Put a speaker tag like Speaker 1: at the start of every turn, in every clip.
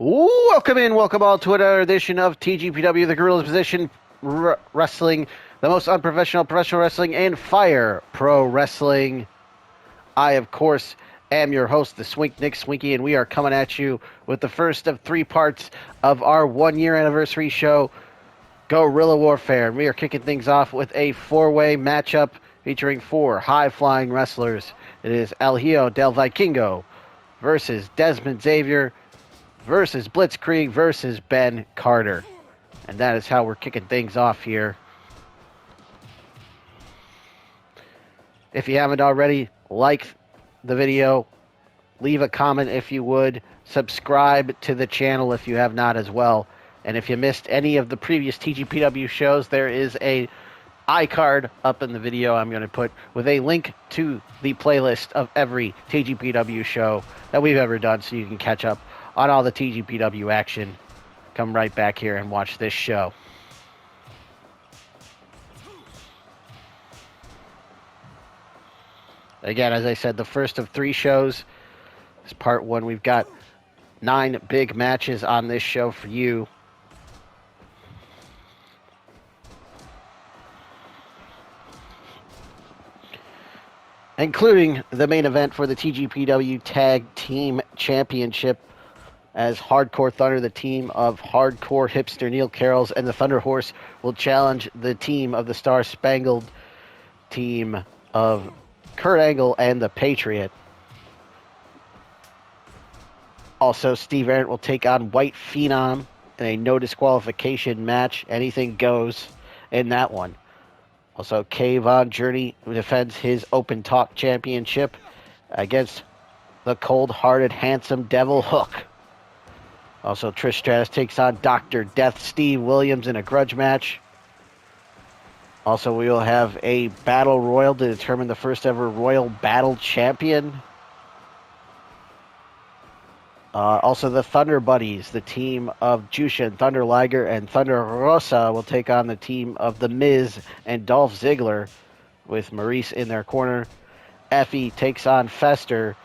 Speaker 1: Welcome all to another edition of TGPW, the Guerrilla's Position Wrestling, the most unprofessional professional wrestling and fire pro wrestling. I, of course, am your host, the Swink Nick Swinky, and we are coming at you with the first of 3 parts of our 1-year anniversary show, Guerrilla Warfare. And we are kicking things off with a 4-way matchup featuring 4 high-flying wrestlers. It is El Hijo del Vikingo versus Dezmond Xavier versus Blitzkrieg versus Ben Carter. And that is how we're kicking things off here. If you haven't already, like the video, leave a comment if you would, subscribe to the channel if you have not as well. And if you missed any of the previous TGPW shows, there is a iCard up in the video I'm going to put with a link to the playlist of every TGPW show that we've ever done so you can catch up on all the TGPW action. Come right back here and watch this show. Again, as I said, the first of 3 shows is part 1. We've got 9 big matches on this show for you. Including the main event for the TGPW Tag Team Championship, as Hardcore Thunder, the team of Hardcore Hipster Neil Carrolls, and the Thunder Horse will challenge the team of the Star Spangled team of Kurt Angle and the Patriot. Also, Steve Ahrendt will take on White Phenom in a no disqualification match. Anything goes in that one. Also, Von Journey defends his Open Talk Championship against the cold-hearted, handsome Devil Hook. Also, Trish Stratus takes on Dr. Death Steve Williams in a grudge match. Also, we will have a battle royal to determine the first ever Royal Battle Champion. Also, the Thunder Buddies, the team of Jushin, Thunder Liger, and Thunder Rosa will take on the team of The Miz and Dolph Ziggler with Maryse in their corner. Effy takes on Fester.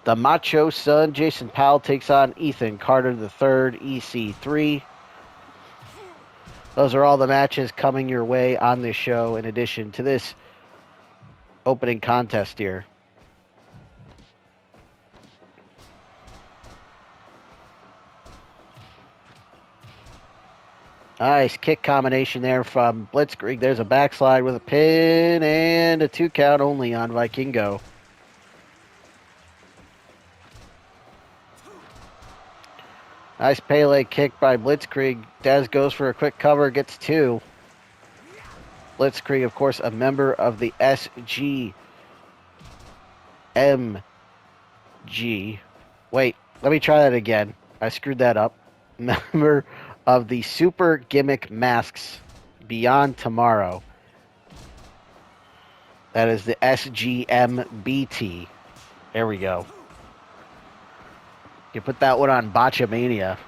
Speaker 1: The Macho Son, Jason Powell, takes on Ethan Carter III, EC3. Those are all the matches coming your way on this show in addition to this opening contest here. Nice kick combination there from Blitzkrieg. There's a backslide with a pin and a 2 count only on Vikingo. Nice Pele kick by Blitzkrieg. Dez goes for a quick cover, gets 2. Blitzkrieg, of course, a member of the SGMG. Wait, let me try that again. I screwed that up. Member of the Super Gimmick Masks Beyond Tomorrow. That is the SGMBT. There we go. You put that one on Botchamania.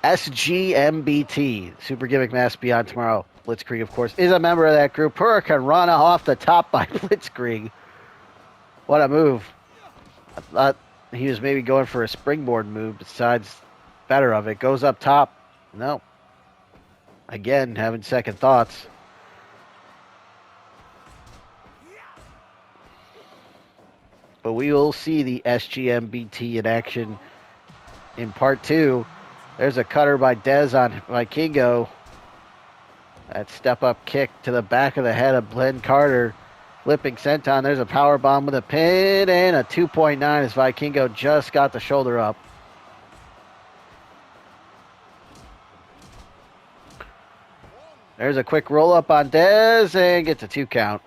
Speaker 1: SGMBT, Super Gimmick Mask Beyond Tomorrow. Blitzkrieg, of course, is a member of that group. Hurricane Rana off the top by Blitzkrieg. What a move. I thought he was maybe going for a springboard move besides better of it. Goes up top. No. Again, having second thoughts. But we will see the SGMBT in action in part 2. There's a cutter by Dez on Vikingo. That step-up kick to the back of the head of Ben Carter. Flipping senton. There's a power bomb with a pin and a 2.9 as Vikingo just got the shoulder up. There's a quick roll-up on Dez and gets a 2 count.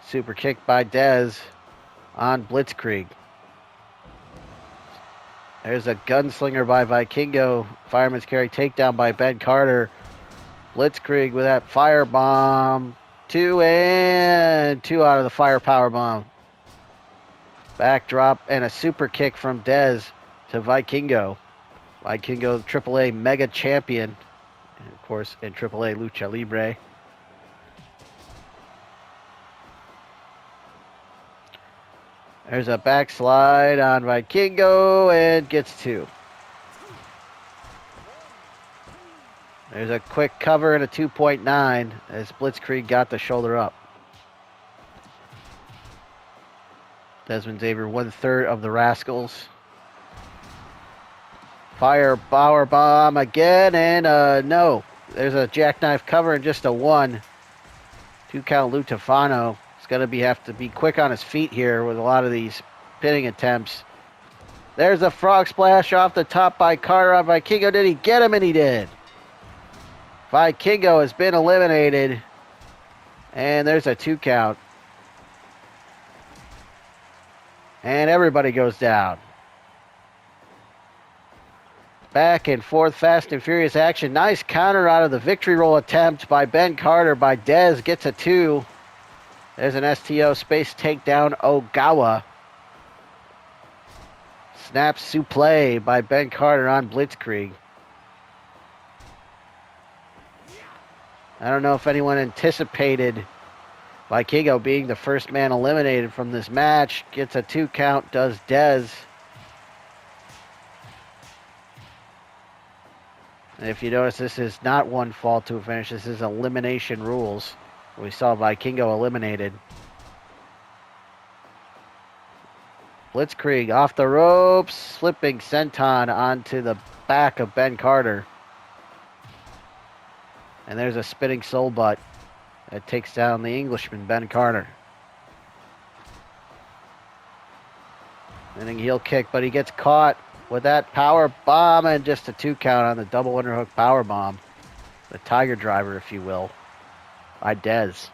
Speaker 1: Super kick by Dez on Blitzkrieg. There's a gunslinger by Vikingo. Fireman's carry takedown by Ben Carter. Blitzkrieg with that firebomb. 2 and 2 out of the firepower bomb. Backdrop and a super kick from Dez to Vikingo. Vikingo, AAA Mega Champion. And of course, in AAA Lucha Libre. There's a backslide on Vikingo and gets 2. There's a quick cover and a 2.9 as Blitzkrieg got the shoulder up. Dezmond Xavier 1/3 of the Rascals. Fire power bomb again and no. There's a jackknife cover and just a 1. 2 count Lutafano. He's going to have to be quick on his feet here with a lot of these pinning attempts. There's a frog splash off the top by Carter on Vikingo. Did he get him? And he did. Vikingo has been eliminated. And there's a 2 count. And everybody goes down. Back and forth, fast and furious action. Nice counter out of the victory roll attempt by Ben Carter by Dez. Gets a 2. There's an STO space takedown Ogawa. Snap suplex by Ben Carter on Blitzkrieg. I don't know if anyone anticipated Vikingo being the first man eliminated from this match. Gets a 2 count, does Dez. And if you notice, this is not 1 fall to a finish. This is elimination rules. We saw Vikingo eliminated. Blitzkrieg off the ropes, slipping senton onto the back of Ben Carter. And there's a spinning soul butt that takes down the Englishman, Ben Carter. And a heel kick, but he gets caught with that power bomb and just a 2 count on the double underhook power bomb. The Tiger Driver, if you will, by Dez.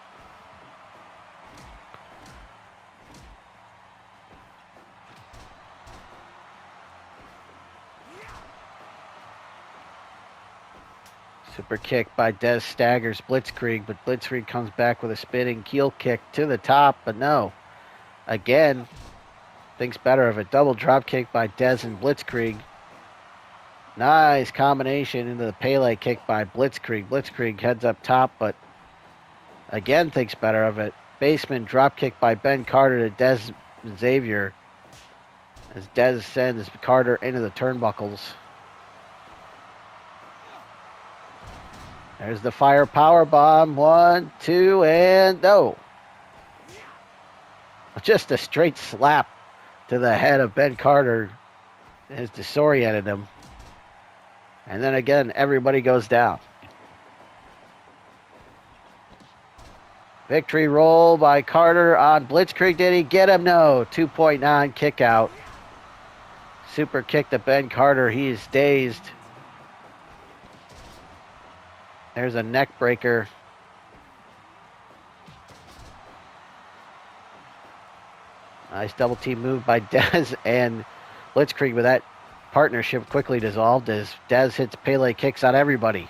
Speaker 1: Super kick by Dez staggers Blitzkrieg, but Blitzkrieg comes back with a spinning heel kick to the top, but no. Again, thinks better of it. Double drop kick by Dez and Blitzkrieg. Nice combination into the Pele kick by Blitzkrieg. Blitzkrieg heads up top, but again thinks better of it. Basement drop kick by Ben Carter to Dez Xavier as Dez sends Carter into the turnbuckles. There's the fire power bomb. 1, 2, and no. Just a straight slap to the head of Ben Carter has disoriented him. And then again, everybody goes down. Victory roll by Carter on Blitzkrieg. Did he get him? No. 2.9 kick out. Super kick to Ben Carter. He is dazed. There's a neck breaker. Nice double team move by Dez and Blitzkrieg, but that partnership quickly dissolved as Dez hits Pele kicks on everybody.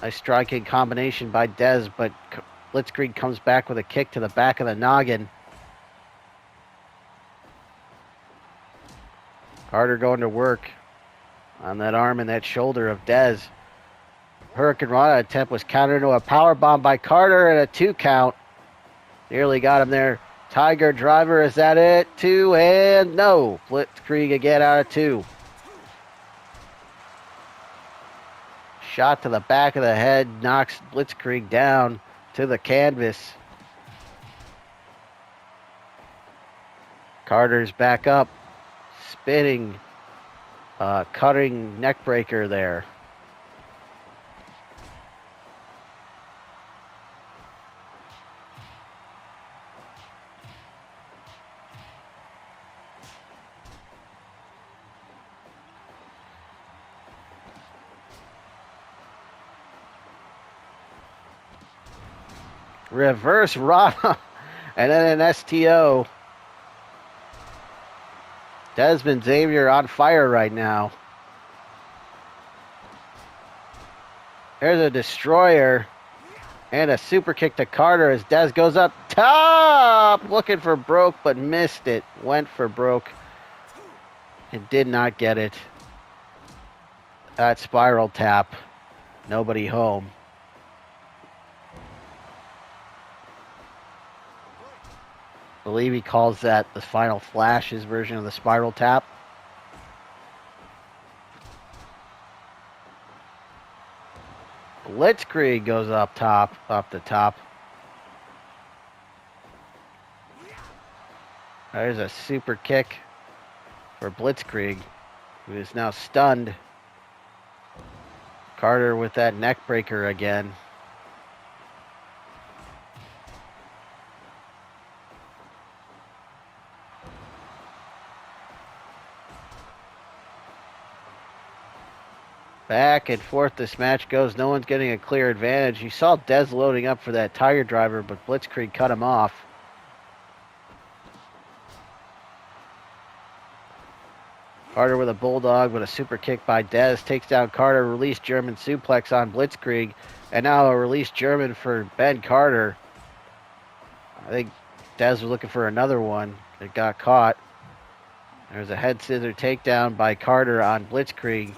Speaker 1: Nice striking combination by Dez, but Blitzkrieg comes back with a kick to the back of the noggin. Carter going to work on that arm and that shoulder of Dez. Hurricane Rana attempt was countered into a power bomb by Carter and a 2 count. Nearly got him there. Tiger Driver, is that it? 2 and no. Blitzkrieg again out of 2. Shot to the back of the head knocks Blitzkrieg down to the canvas. Carter's back up. Spinning, cutting neck breaker there. Reverse Rana and then an STO. Dezmond Xavier on fire right now. There's a destroyer and a super kick to Carter as Dez goes up top. Looking for broke but missed it. Went for broke and did not get it. That spiral tap. Nobody home. believe he calls that the final flash, his version of the spiral tap. Blitzkrieg goes up the top. There's a super kick for Blitzkrieg, who is now stunned. Carter with that neck breaker again. Back and forth this match goes. No one's getting a clear advantage. You saw Dez loading up for that tire driver, but Blitzkrieg cut him off. Carter with a bulldog, with a super kick by Dez. Takes down Carter, release German suplex on Blitzkrieg. And now a release German for Ben Carter. I think Dez was looking for another one. It got caught. There's a head scissor takedown by Carter on Blitzkrieg.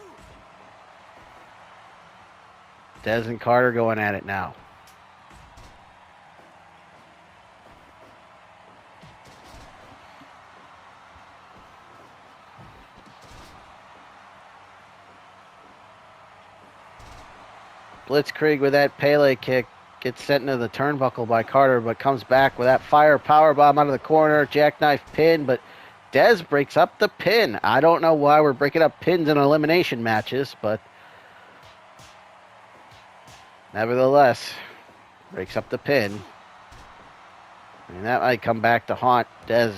Speaker 1: Dez and Carter going at it now. Blitzkrieg with that Pele kick gets sent into the turnbuckle by Carter, but comes back with that fire power bomb out of the corner, jackknife pin, but Dez breaks up the pin. I don't know why we're breaking up pins in elimination matches, but nevertheless, breaks up the pin. And that might come back to haunt Dez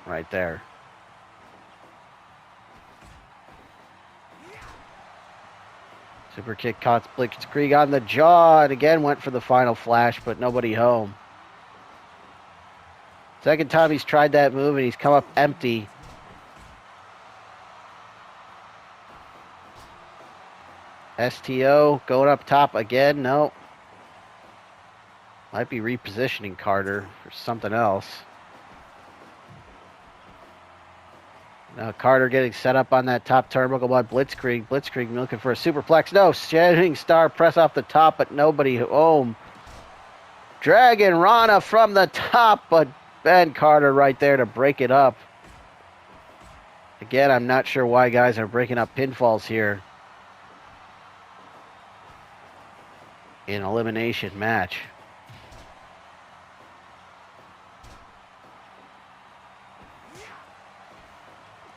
Speaker 1: right there. Super kick caught Blitzkrieg on the jaw and again went for the final flash, but nobody home. Second time he's tried that move and he's come up empty. STO going up top again. No. Might be repositioning Carter for something else. Now Carter getting set up on that top turnbuckle by Blitzkrieg. Blitzkrieg looking for a superplex. No, shooting star press off the top, but nobody home. Dragon Rana from the top, but Ben Carter right there to break it up. Again, I'm not sure why guys are breaking up pinfalls here in elimination match.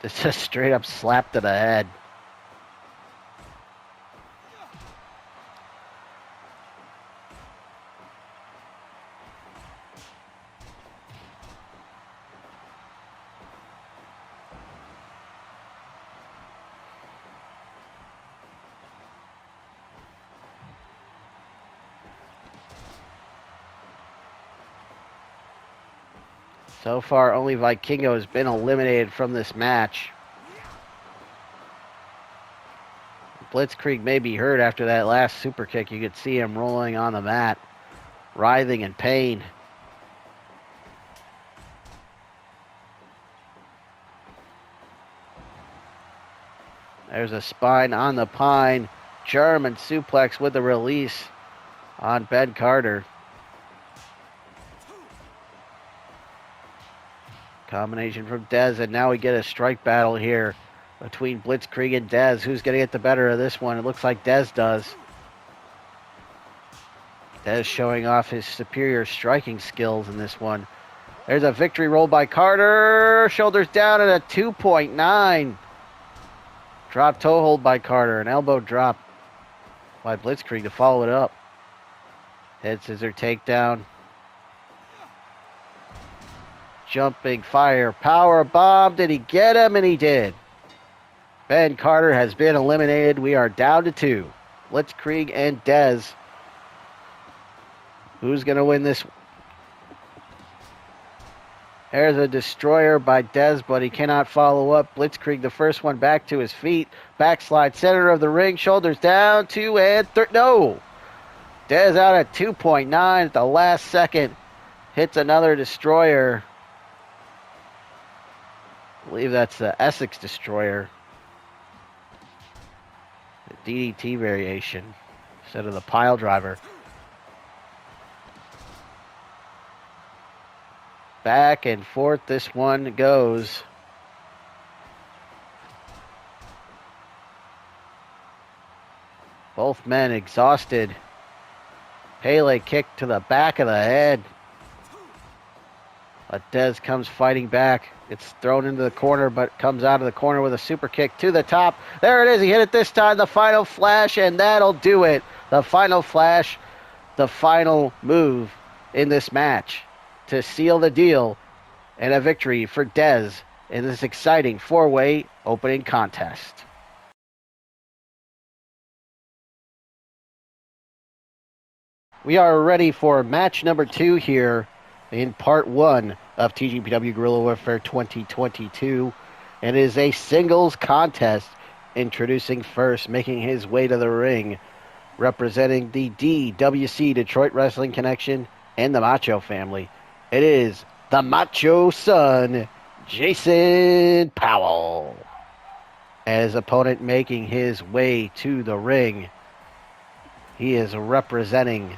Speaker 1: It's a straight up slap to the head. So far, only Vikingo has been eliminated from this match. Blitzkrieg may be hurt after that last super kick. You could see him rolling on the mat, writhing in pain. There's a spine on the pine. German suplex with the release on Ben Carter. Combination from Dez, and now we get a strike battle here between Blitzkrieg and Dez. Who's going to get the better of this one? It looks like Dez does. Dez showing off his superior striking skills in this one. There's a victory roll by Carter. Shoulders down at a 2.9. Drop toe hold by Carter. An elbow drop by Blitzkrieg to follow it up. Head scissor takedown. Jumping fire power bomb. Did he get him? And he did. Ben Carter has been eliminated. We are down to 2. Blitzkrieg and Dez. Who's going to win this? There's a destroyer by Dez, but he cannot follow up. Blitzkrieg, the first one back to his feet. Backslide, center of the ring. Shoulders down. 2 and 3. No. Dez out at 2.9 at the last second. Hits another destroyer. I believe that's the Essex destroyer. The DDT variation instead of the pile driver. Back and forth this one goes. Both men exhausted. Pele kick to the back of the head. But Dez comes fighting back. It's thrown into the corner, but comes out of the corner with a super kick to the top. There it is. He hit it this time. The final flash, and that'll do it. The final flash, the final move in this match to seal the deal and a victory for Dez in this exciting four-way opening contest. We are ready for match number 2 here in part 1 of TGPW Guerrilla Warfare 2022. It is a singles contest. Introducing first, making his way to the ring, representing the DWC Detroit Wrestling Connection and the Macho family. It is the Macho Son, Jason Powell. As opponent making his way to the ring, he is representing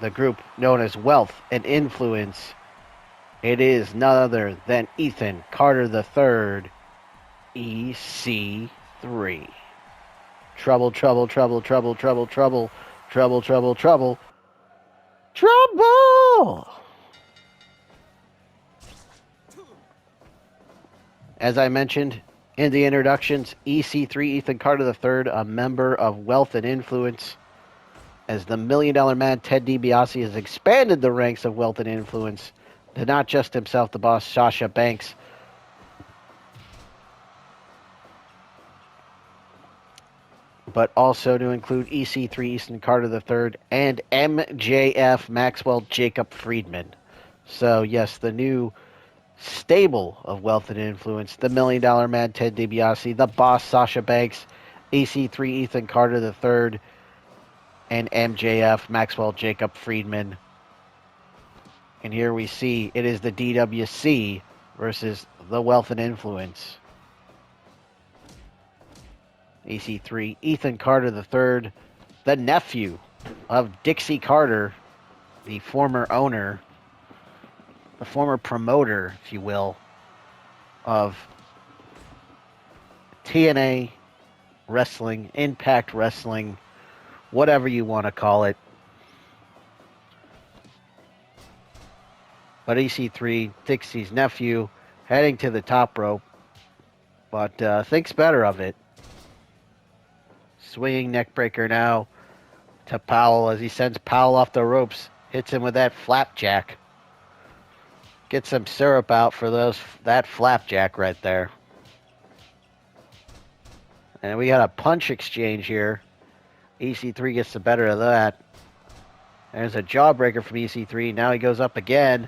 Speaker 1: the group known as Wealth and Influence. It is none other than Ethan Carter III, EC3. Trouble, trouble, trouble, trouble, trouble, trouble, trouble, trouble, trouble, trouble! As I mentioned in the introductions, EC3, Ethan Carter III, a member of Wealth and Influence. As the $1 Million Man, Ted DiBiase, has expanded the ranks of Wealth and Influence to not just himself, the boss, Sasha Banks, but also to include EC3, Ethan Carter III, and MJF, Maxwell Jacob Friedman. So, yes, the new stable of Wealth and Influence, the $1 Million Man, Ted DiBiase, the boss, Sasha Banks, EC3, Ethan Carter III, and MJF, Maxwell Jacob Friedman. And here we see it is the DWC versus the Wealth and Influence. EC3, Ethan Carter III, the nephew of Dixie Carter, the former owner, the former promoter, if you will, of TNA Wrestling, Impact Wrestling, whatever you want to call it. But EC3, Dixie's nephew, heading to the top rope, but thinks better of it. Swinging neckbreaker now to Powell as he sends Powell off the ropes. Hits him with that flapjack. Get some syrup out for that flapjack right there. And we got a punch exchange here. EC3 gets the better of that. There's a jawbreaker from EC3. Now he goes up again.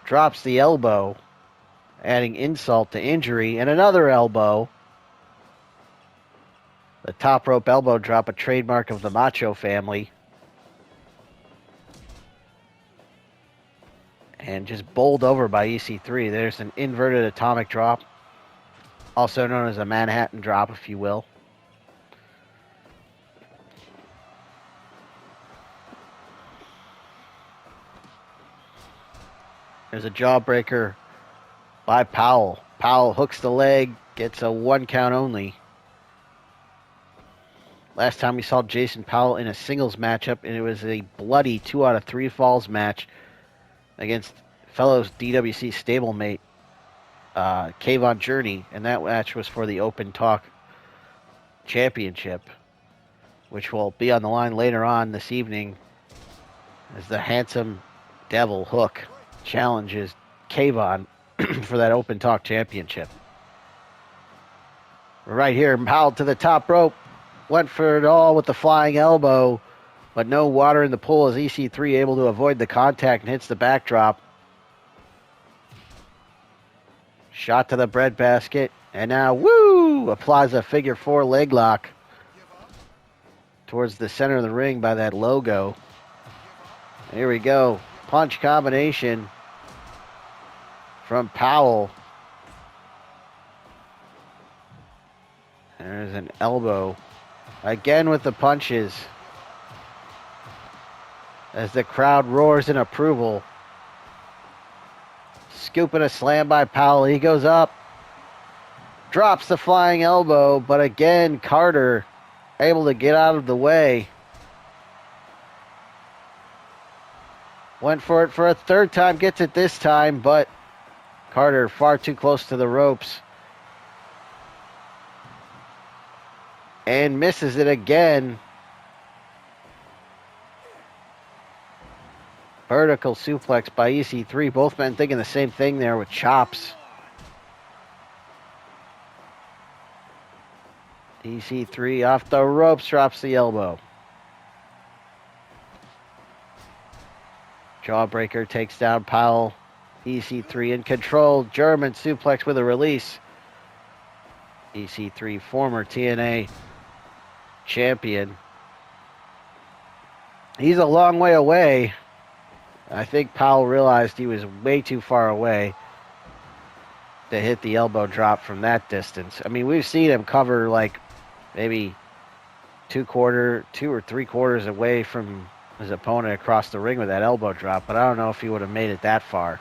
Speaker 1: Drops the elbow. Adding insult to injury. And another elbow. The top rope elbow drop, a trademark of the Macho family. And just bowled over by EC3. There's an inverted atomic drop. Also known as a Manhattan drop, if you will. There's a jawbreaker by Powell. Powell hooks the leg, gets a 1 count only. Last time we saw Jason Powell in a singles matchup, and it was a bloody 2 out of 3 falls match against fellow DWC stablemate Kayvon Journey, and that match was for the Open Talk Championship, which will be on the line later on this evening as the handsome Devil Hook challenges Kayvon for that Open Talk Championship. Right here, Powell to the top rope. Went for it all with the flying elbow, but no water in the pool as EC3 able to avoid the contact and hits the backdrop. Shot to the breadbasket, and now, woo! Applies a figure 4 leg lock towards the center of the ring by that logo. Here we go. Punch combination from Powell. There's an elbow. Again with the punches. As the crowd roars in approval. Scooping a slam by Powell. He goes up. Drops the flying elbow, but again, Carter able to get out of the way. Went for it for a third time, gets it this time, but Carter far too close to the ropes. And misses it again. Vertical suplex by EC3. Both men thinking the same thing there with chops. EC3 off the ropes, drops the elbow. Jawbreaker takes down Powell. EC3 in control. German suplex with a release. EC3, former TNA champion. He's a long way away. I think Powell realized he was way too far away to hit the elbow drop from that distance. I mean, we've seen him cover like maybe 2 or 3 quarters away from his opponent across the ring with that elbow drop, but I don't know if he would have made it that far.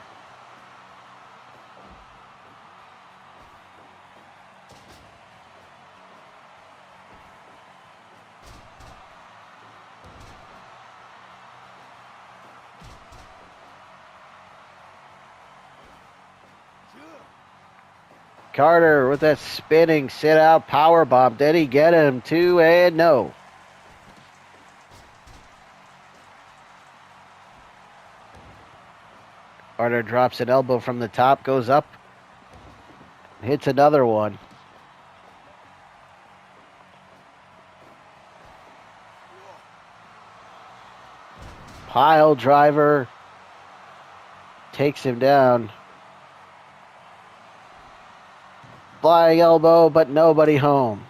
Speaker 1: Carter with that spinning sit-out powerbomb. Did he get him? 2 and no. Carter drops an elbow from the top, goes up, hits another one. Pile driver takes him down. Flying elbow, but nobody home.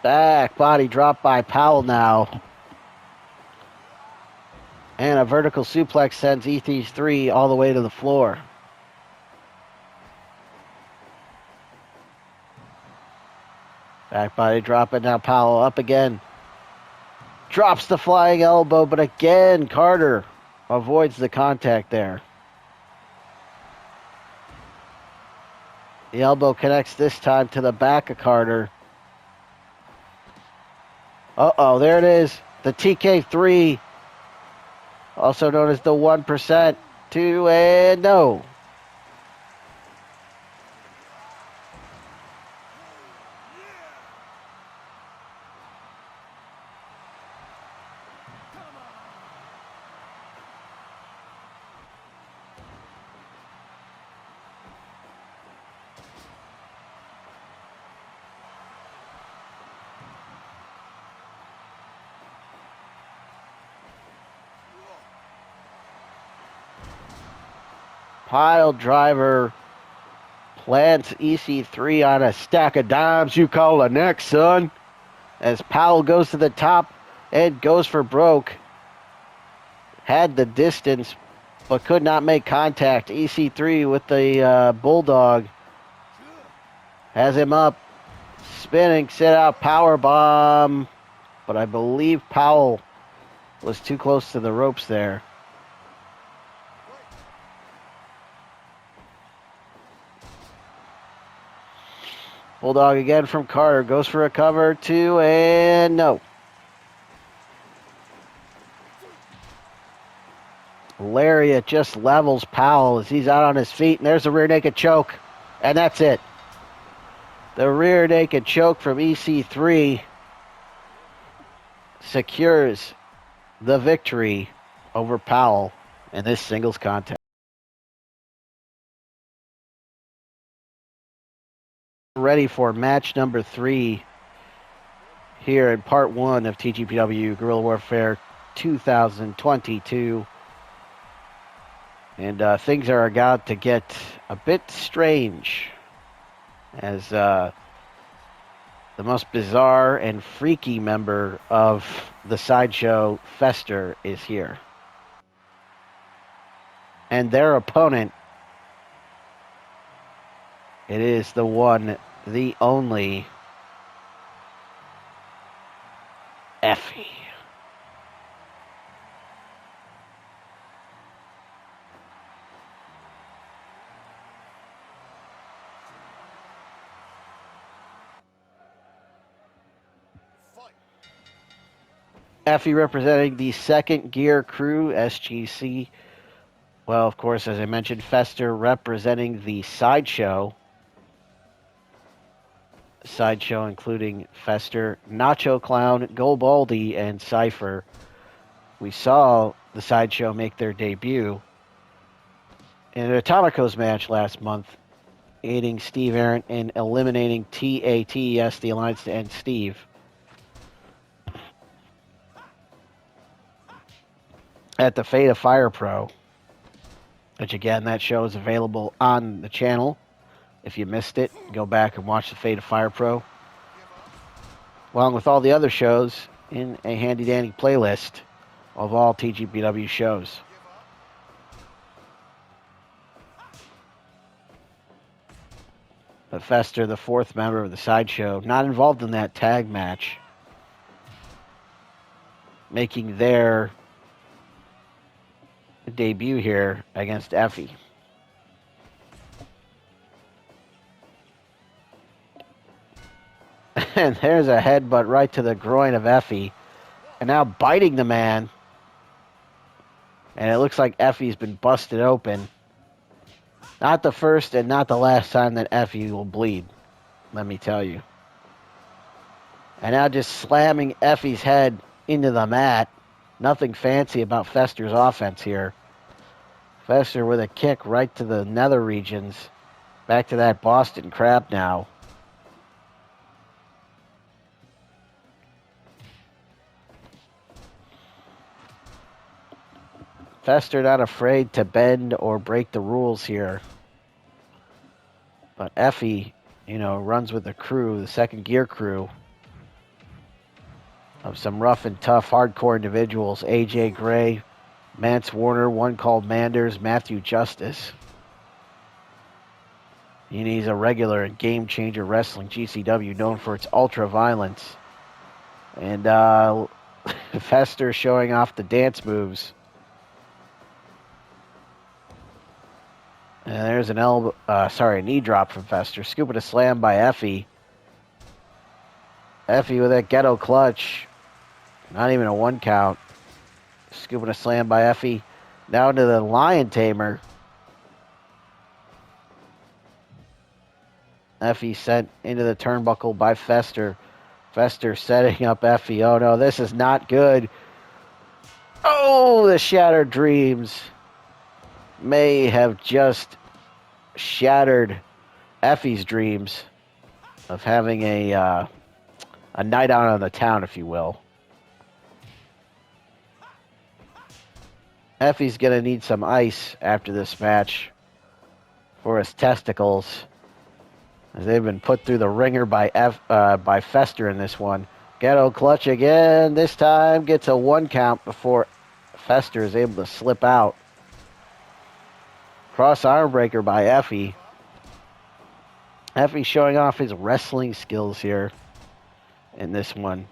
Speaker 1: Back body drop by Powell now. And a vertical suplex sends EC3 all the way to the floor. Back body drop, and now Powell up again. Drops the flying elbow, but again, Carter avoids the contact there. The elbow connects this time to the back of Carter. Uh-oh, there it is. The TK3, also known as the 1%. 2 and no. Pile driver plants EC3 on a stack of dimes you call a neck, son. As Powell goes to the top and goes for broke. Had the distance, but could not make contact. EC3 with the bulldog. Has him up. Spinning, sit out, power bomb. But I believe Powell was too close to the ropes there. Bulldog again from Carter. Goes for a cover. 2 and no. Lariat just levels Powell as he's out on his feet. And there's a rear naked choke. And that's it. The rear naked choke from EC3 secures the victory over Powell in this singles contest. Ready for match number 3 here in part 1 of TGPW Guerrilla Warfare 2022. And things are about to get a bit strange as the most bizarre and freaky member of the sideshow, Fester, is here. And their opponent, it is the one, the only Effy representing the second gear crew, SGC. Well, of course, as I mentioned, Fester representing the sideshow. Sideshow including Fester, Nacho Clown, Goldbaldy, and Cypher. We saw the sideshow make their debut in an Atomicos match last month, aiding Steve Ahrendt in eliminating TATS, the Alliance to End Steve. At the Fate of Fire Pro, which again, that show is available on the channel. If you missed it, go back and watch the Fate of Fire Pro, along with all the other shows in a handy-dandy playlist of all TGPW shows. But Fester, the fourth member of the sideshow, not involved in that tag match, making their debut here against Effy. And there's a headbutt right to the groin of Effy. And now biting the man. And it looks like Effy's been busted open. Not the first and not the last time that Effy will bleed, let me tell you. And now just slamming Effy's head into the mat. Nothing fancy about Fester's offense here. Fester with a kick right to the nether regions. Back to that Boston Crab now. Fester not afraid to bend or break the rules here. But Effy, runs with the crew, the second gear crew, of some rough and tough hardcore individuals. AJ Gray, Mance Warner, one called Manders, Matthew Justice. And he's a regular in Game Changer Wrestling, GCW, known for its ultra violence. And Fester showing off the dance moves. And there's a knee drop from Fester. Scooping a slam by Effy. Effy with that ghetto clutch. Not even a one count. Scooping a slam by Effy. Down to the Lion Tamer. Effy sent into the turnbuckle by Fester. Fester setting up Effy. Oh no, this is not good. Oh, the Shattered Dreams may have just shattered Effy's dreams of having a night out on the town, if you will. Effy's going to need some ice after this match for his testicles, as they've been put through the ringer by Fester in this one. Ghetto clutch again. This time gets a one count before Fester is able to slip out. Cross arm breaker by Effy. Effy showing off his wrestling skills here in this one.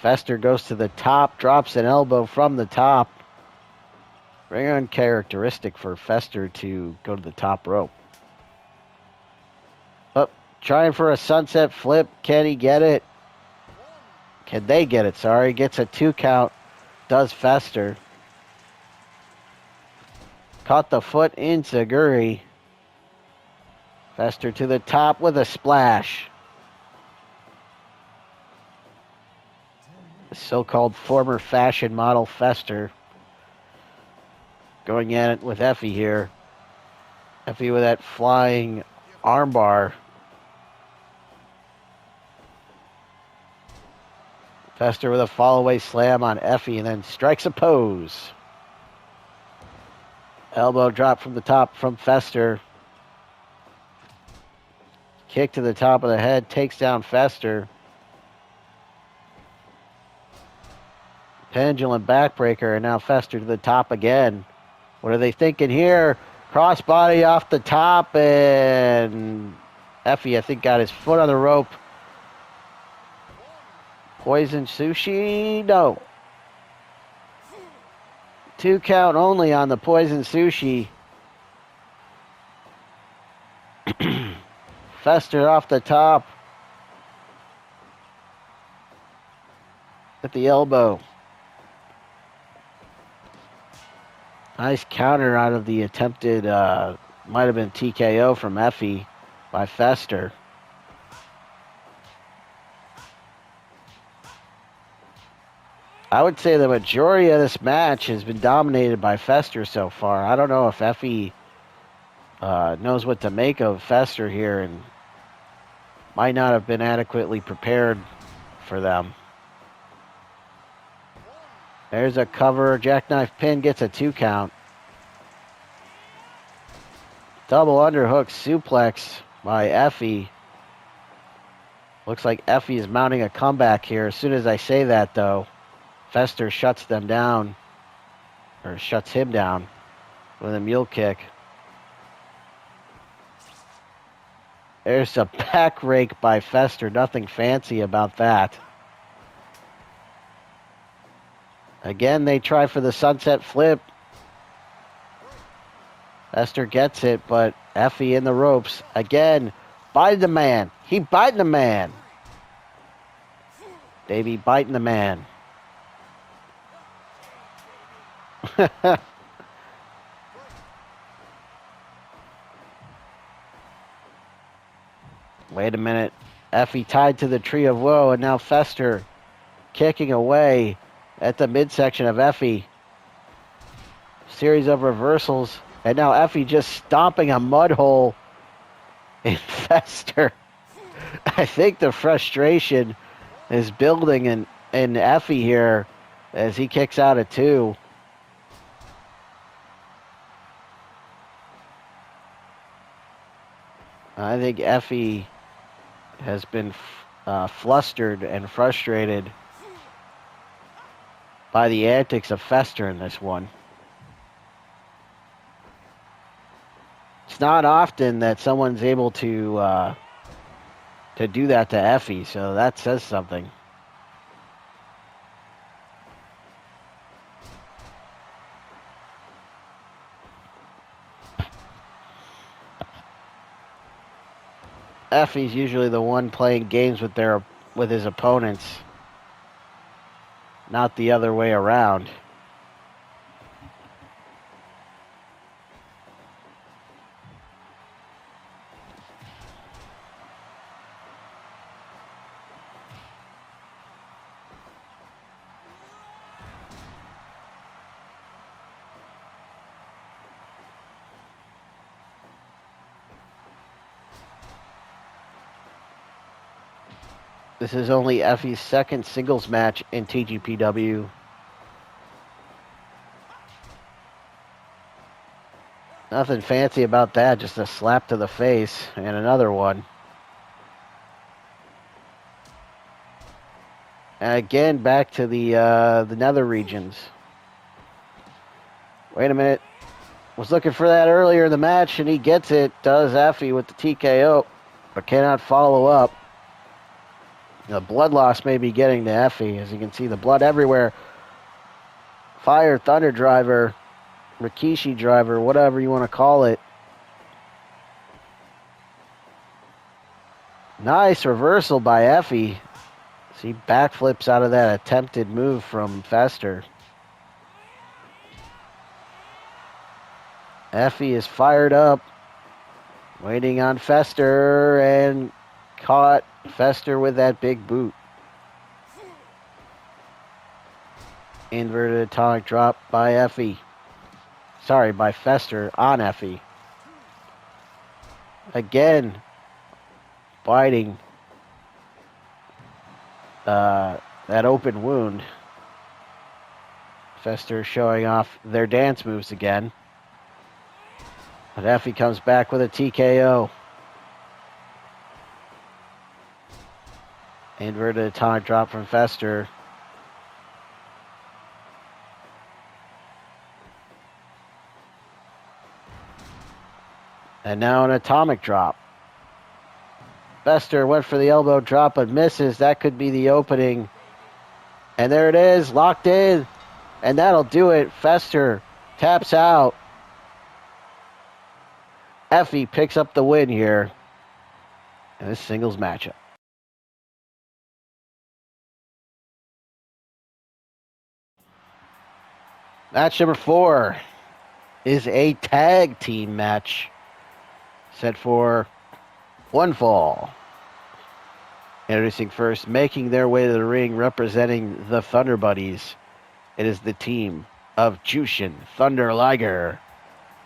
Speaker 1: Fester goes to the top, drops an elbow from the top. Very uncharacteristic for Fester to go to the top rope. Up, trying for a sunset flip. Can he get it? Can they get it? Sorry. Gets a 2 count. Does Fester. Caught the foot into Guri. Fester to the top with a splash. The so-called former fashion model Fester. Going at it with Effy here. Effy with that flying armbar. Fester with a fall-away slam on Effy and then strikes a pose. Elbow drop from the top from Fester. Kick to the top of the head. Takes down Fester. Pendulum backbreaker. And now Fester to the top again. What are they thinking here? Crossbody off the top. And Effy, I think, got his foot on the rope. Poison sushi? No. 2 count only on the poison sushi. Fester off the top. At the elbow. Nice counter out of the attempted, might have been TKO from Effy by Fester. I would say the majority of this match has been dominated by Fester so far. I don't know if Effy knows what to make of Fester here and might not have been adequately prepared for them. There's a cover. Jackknife pin gets a 2 count. Double underhook suplex by Effy. Looks like Effy is mounting a comeback here. As soon as I say that, though, Fester shuts them down, or shuts him down with a mule kick. There's a back rake by Fester. Nothing fancy about that. Again, they try for the sunset flip. Fester gets it, but Effy in the ropes. Again, biting the man. He biting the man. Davey biting the man. Wait a minute. Effy tied to the tree of woe, and now Fester kicking away at the midsection of Effy. Series of reversals, and now Effy just stomping a mud hole in Fester. I think the frustration is building in Effy here as he kicks out at 2. I think Effy has been flustered and frustrated by the antics of Fester in this one. It's not often that someone's able to do that to Effy, so that says something. Effy's usually the one playing games with his opponents, not the other way around. This is only Effy's second singles match in TGPW. Nothing fancy about that, just a slap to the face and another one. And again, back to the nether regions. Wait a minute. Was looking for that earlier in the match, and he gets it. Does Effy with the TKO, but cannot follow up. The blood loss may be getting to Effy. As you can see, the blood everywhere. Fire, Thunder Driver, Rikishi Driver, whatever you want to call it. Nice reversal by Effy. See, backflips out of that attempted move from Fester. Effy is fired up. Waiting on Fester, and caught Fester with that big boot. Inverted atomic drop by Effy. Sorry, by Fester on Effy. Again, biting that open wound. Fester showing off their dance moves again. But Effy comes back with a TKO. Inverted atomic drop from Fester. And now an atomic drop. Fester went for the elbow drop but misses. That could be the opening. And there it is, locked in. And that'll do it. Fester taps out. Effy picks up the win here in this singles matchup. Match number 4 is a tag team match set for one fall. Introducing first, making their way to the ring, representing the Thunder Buddies. It is the team of Jushin, Thunder Liger,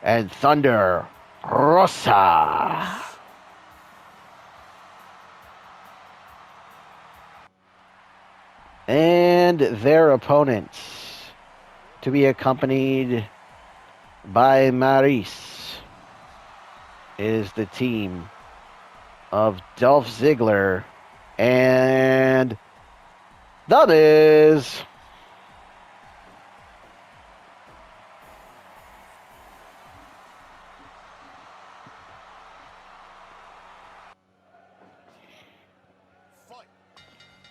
Speaker 1: and Thunder Rosa. And their opponents, to be accompanied by Maryse, is the team of Dolph Ziggler and The Miz.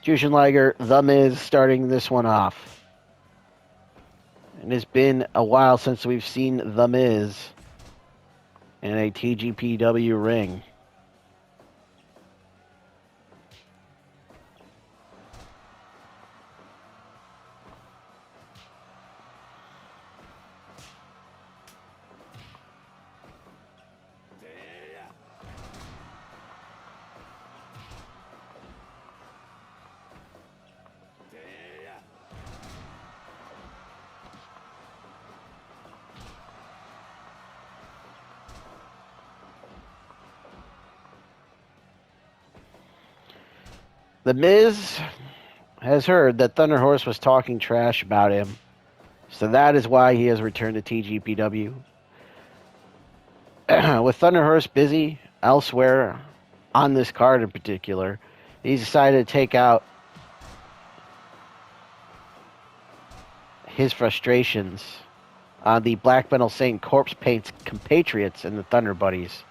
Speaker 1: Jushin Liger, The Miz, starting this one off. It has been a while since we've seen The Miz in a TGPW ring. The Miz has heard that Thunder Horse was talking trash about him, so that is why he has returned to TGPW. With Thunder Horse busy elsewhere on this card in particular, he's decided to take out his frustrations on the Black Metal Saint Corpse Paint's compatriots and the Thunder Buddies,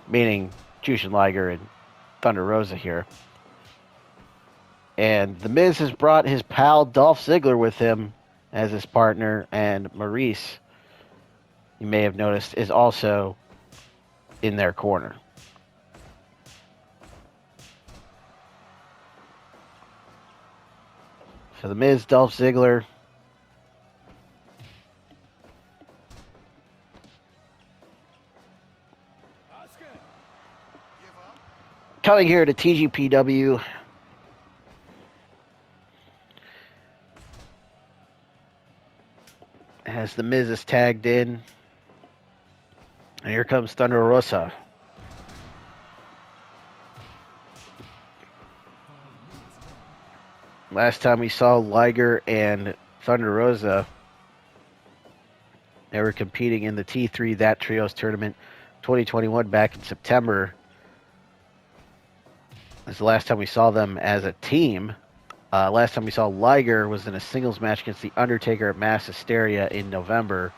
Speaker 1: meaning Jushin Liger and Thunder Rosa here. And The Miz has brought his pal Dolph Ziggler with him as his partner, and Maryse, you may have noticed, is also in their corner. So The Miz, Dolph Ziggler. Coming here to TGPW. As The Miz is tagged in. And here comes Thunder Rosa. Last time we saw Liger and Thunder Rosa, they were competing in the T3 That Trios Tournament 2021 back in September. That's the last time we saw them as a team. Last time we saw Liger was in a singles match against The Undertaker at Mass Hysteria in November.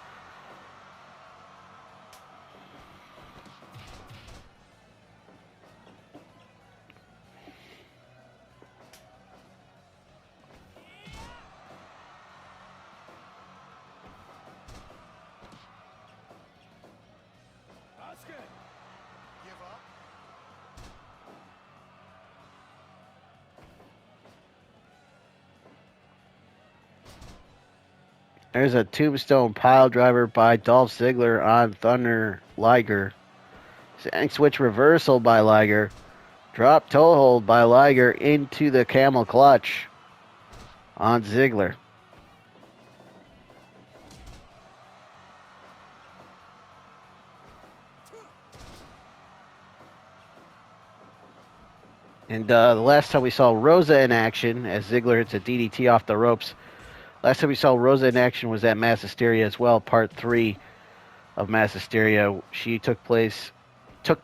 Speaker 1: There's a tombstone pile driver by Dolph Ziggler on Thunder Liger. Sank switch reversal by Liger. Drop toe hold by Liger into the camel clutch on Ziggler. And the last time we saw Rosa in action, as Ziggler hits a DDT off the ropes, last time we saw Rosa in action was at Mass Hysteria as well, part 3 of Mass Hysteria. She took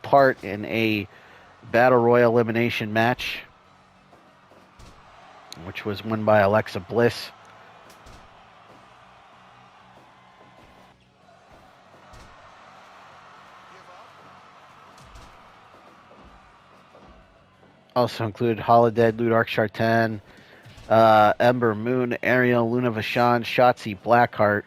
Speaker 1: part in a Battle Royal elimination match, which was won by Alexa Bliss. Also included Holodead, Ludark Chartan, Ember Moon, Ariel, Luna Vachon, Shotzi Blackheart.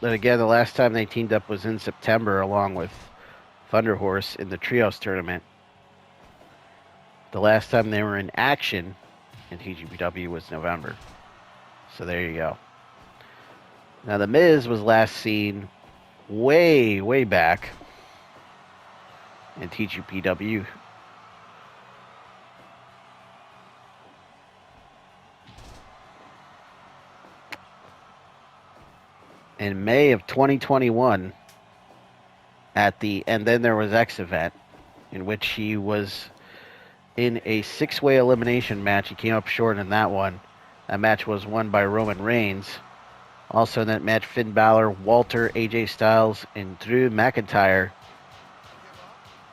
Speaker 1: Then again, the last time they teamed up was in September along with Thunder Horse in the Trios tournament. The last time they were in action in TGPW was November. So there you go. Now, The Miz was last seen way, way back in TGPW. In May of 2021 and then there was X event in which he was in a 6-way elimination match. He came up short in that one. That match was won by Roman Reigns. Also in that match, Finn Balor, Walter, AJ Styles, and Drew McIntyre.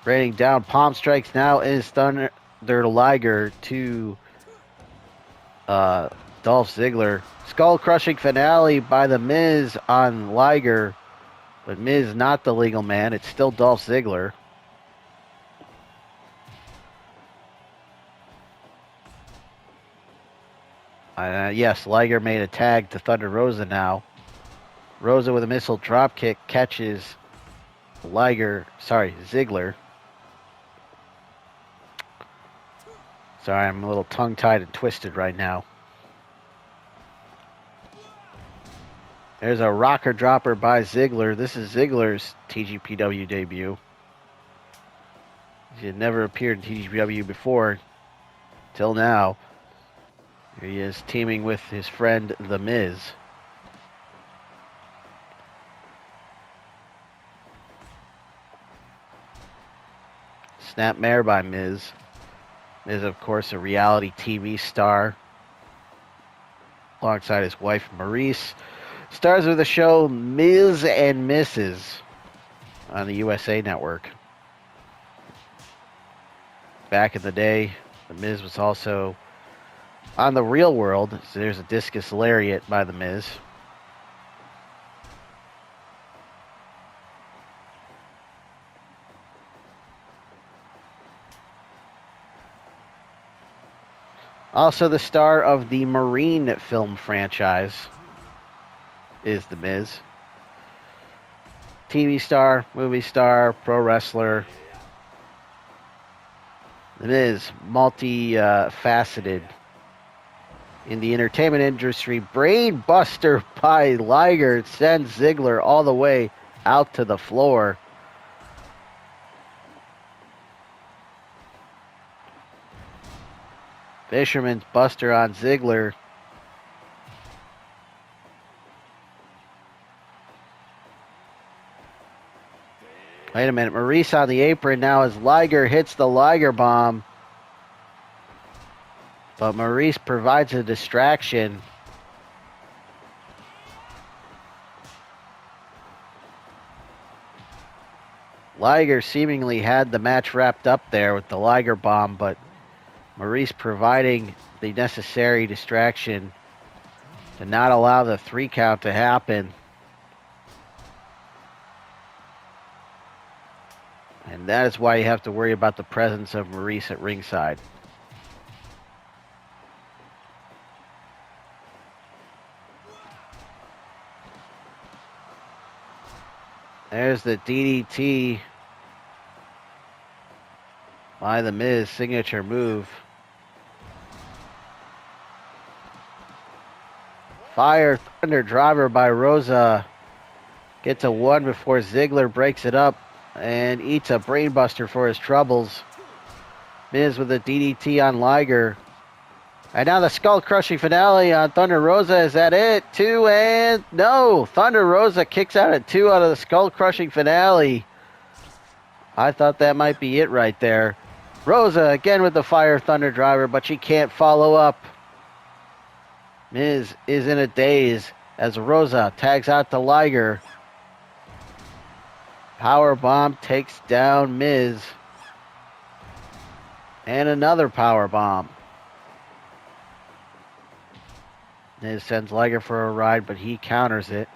Speaker 1: Raining down palm strikes now is Thunder Liger to Dolph Ziggler. Skull-crushing finale by The Miz on Liger. But Miz not the legal man. It's still Dolph Ziggler. Yes, Liger made a tag to Thunder Rosa now. Rosa with a missile dropkick catches Ziggler. Sorry, I'm a little tongue-tied and twisted right now. There's a rocker dropper by Ziggler. This is Ziggler's TGPW debut. He had never appeared in TGPW before, till now. Here he is teaming with his friend The Miz. Snapmare by Miz. Miz, of course, a reality TV star alongside his wife Maryse. Stars of the show Miz and Mrs. on the USA Network. Back in the day, The Miz was also on The Real World. So there's a discus lariat by The Miz. Also the star of the Marine film franchise is The Miz. TV star, movie star, pro wrestler. The Miz, multi-faceted in the entertainment industry. Brain buster by Liger sends Ziggler all the way out to the floor. Fisherman's buster on Ziggler. Wait a minute. Maryse on the apron now as Liger hits the Liger bomb. But Maryse provides a distraction. Liger seemingly had the match wrapped up there with the Liger bomb, but Maryse providing the necessary distraction to not allow the 3 count to happen. And that is why you have to worry about the presence of Maryse at ringside. There's the DDT by The Miz, signature move. Fire Thunder driver by Rosa. Gets a 1 before Ziggler breaks it up and eats a brainbuster for his troubles. Miz with a DDT on Liger. And now the skull-crushing finale on Thunder Rosa. Is that it? 2 and... No! Thunder Rosa kicks out at 2 out of the skull-crushing finale. I thought that might be it right there. Rosa again with the Fire Thunder driver, but she can't follow up. Miz is in a daze as Rosa tags out to Liger. Powerbomb takes down Miz. And another powerbomb. Miz sends Liger for a ride, but he counters it.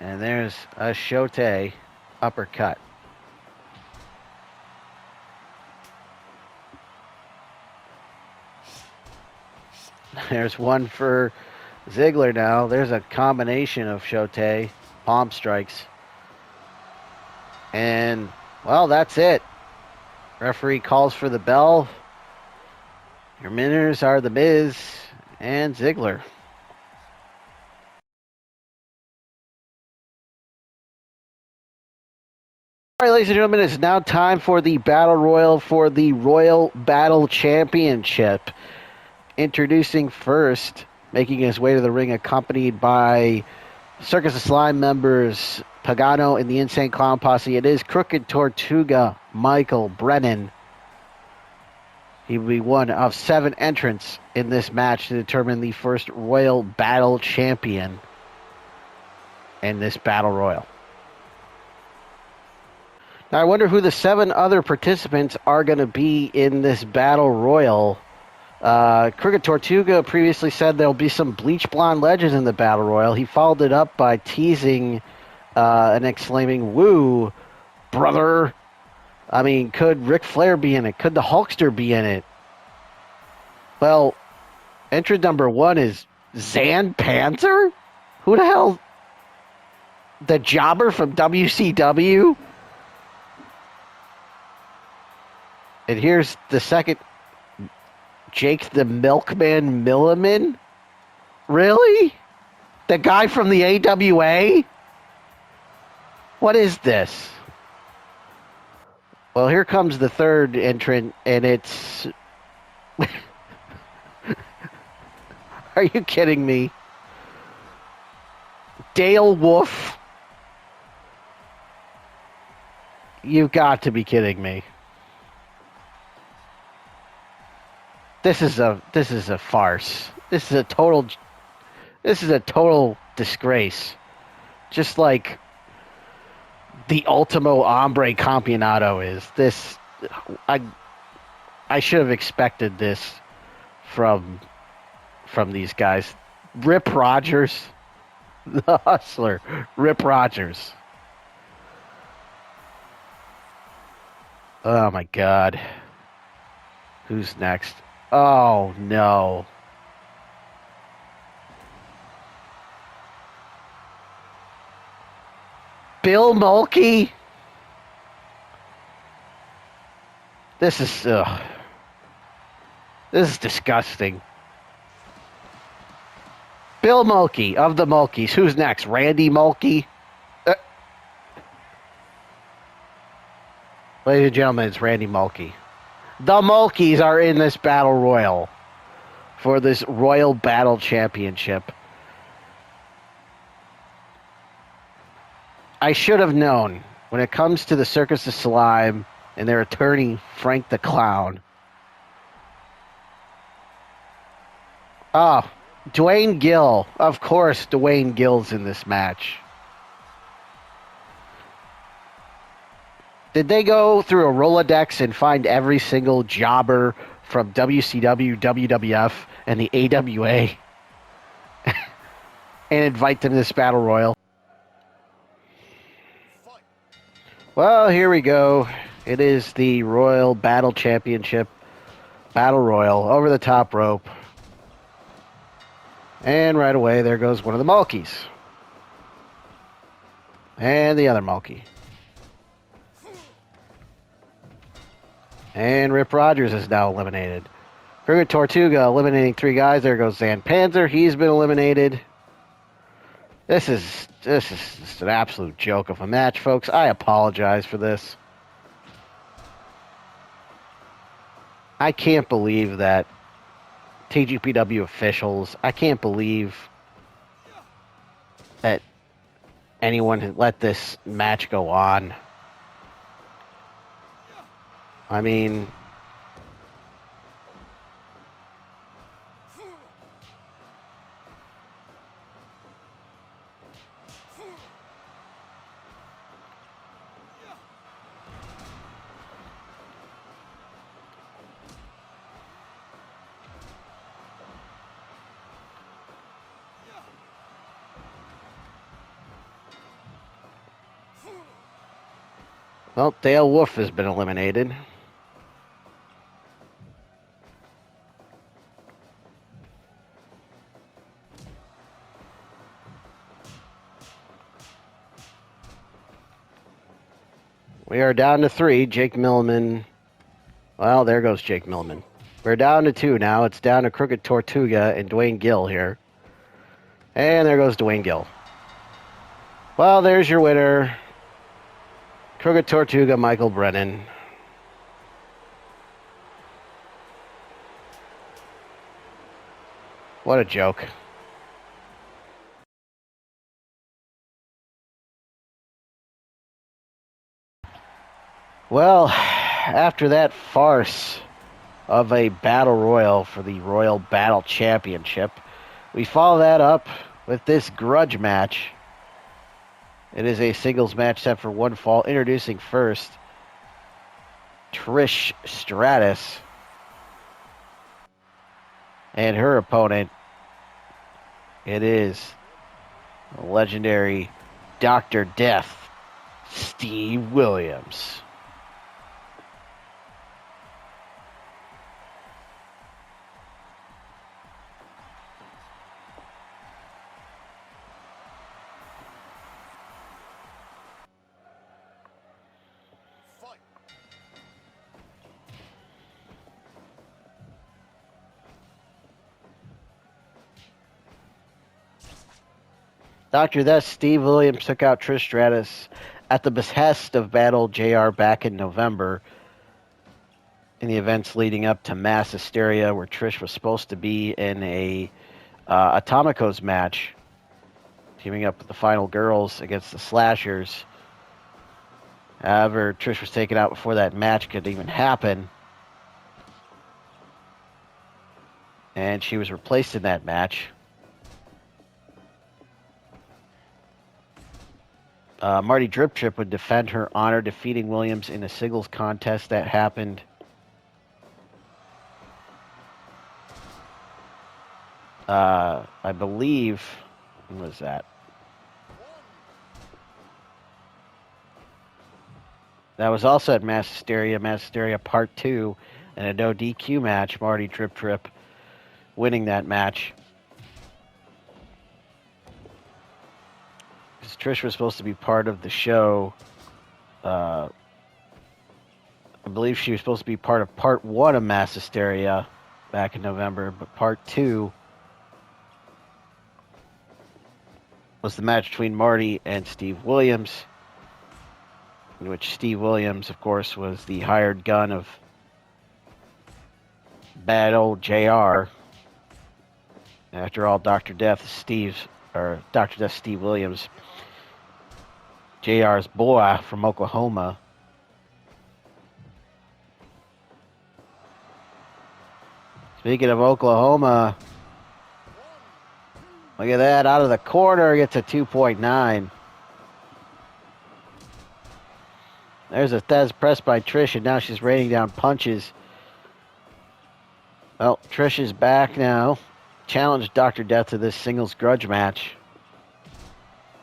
Speaker 1: And there's a Shote uppercut. There's one for Ziggler now. There's a combination of Shote. Palm strikes. And, well, that's it. Referee calls for the bell. Your winners are The Miz and Ziggler. All right, ladies and gentlemen, it's now time for the Battle Royal for the Royal Battle Championship. Introducing first, making his way to the ring, accompanied by Circus of Slime members Pagano and the Insane Clown Posse. It is Crooked Tortuga, Michael Brennan. He will be one of 7 entrants in this match to determine the first Royal Battle Champion in this Battle Royal. Now, I wonder who the 7 other participants are going to be in this Battle Royal. Crooked Tortuga previously said there'll be some bleach blonde legends in the Battle Royal. He followed it up by teasing and exclaiming, "Woo, brother." I mean, could Ric Flair be in it? Could the Hulkster be in it? Well, entrant number 1 is Zan Panzer? Who the hell? The jobber from WCW? And here's the second, Jake the Milkman Milliman? Really? The guy from the AWA? What is this? Well, here comes the third entrant, and it's... Are you kidding me? Dale Wolf? You've got to be kidding me. This is a farce. This is a total disgrace. Just like the Ultimo Hombre Campeonato is. This, I should have expected this from these guys. Rip Rogers, the Hustler, Rip Rogers. Oh my God. Who's next? Oh no. Bill Mulkey? This is disgusting. Bill Mulkey of the Mulkeys. Who's next? Randy Mulkey? Ladies and gentlemen, it's Randy Mulkey. The Mulkeys are in this Battle Royal for this Royal Battle Championship. I should have known when it comes to the Circus of Slime and their attorney, Frank the Clown. Oh, Dwayne Gill. Of course, Dwayne Gill's in this match. Did they go through a Rolodex and find every single jobber from WCW, WWF, and the AWA and invite them to this Battle Royal? Well, here we go. It is the Royal Battle Championship Battle Royal over the top rope. And right away, there goes one of the Mulkeys. And the other Mulkey. And Rip Rogers is now eliminated. Crooked Tortuga eliminating 3 guys. There goes Zan Panzer. He's been eliminated. This is just an absolute joke of a match, folks. I apologize for this. I can't believe that TGPW officials, I can't believe that anyone had let this match go on. I mean, well, Dale Wolf has been eliminated. We are down to 3. Jake Millman. Well, there goes Jake Millman. We're down to 2 now. It's down to Crooked Tortuga and Dwayne Gill here. And there goes Dwayne Gill. Well, there's your winner. Crooked Tortuga, Michael Brennan. What a joke. Well, after that farce of a battle royal for the Royal Battle Championship, we follow that up with this grudge match. It is a singles match set for one fall. Introducing first, Trish Stratus. And her opponent, it is the legendary Dr. Death, Steve Williams. Dr. Death, Steve Williams took out Trish Stratus at the behest of Battle JR back in November in the events leading up to Mass Hysteria, where Trish was supposed to be in a Atomicos match, teaming up with the Final Girls against the Slashers. However, Trish was taken out before that match could even happen, and she was replaced in that match. Marty Drip Trip would defend her honor, defeating Williams in a singles contest that happened I believe, when was that? That was also at Mass Hysteria Part 2, and a no DQ match, Marty Drip Trip winning that match. Because Trish was supposed to be part of the show. I believe she was supposed to be part of Part 1 of Mass Hysteria back in November, but Part 2 was the match between Marty and Steve Williams, in which Steve Williams, of course, was the hired gun of bad old JR. After all, Dr. Death Steve Williams, JR's boy from Oklahoma. Speaking of Oklahoma, look at that, out of the corner, gets a 2.9. There's a Thez press by Trish, and now she's raining down punches. Well, Trish is back now. Challenged Dr. Death to this singles grudge match.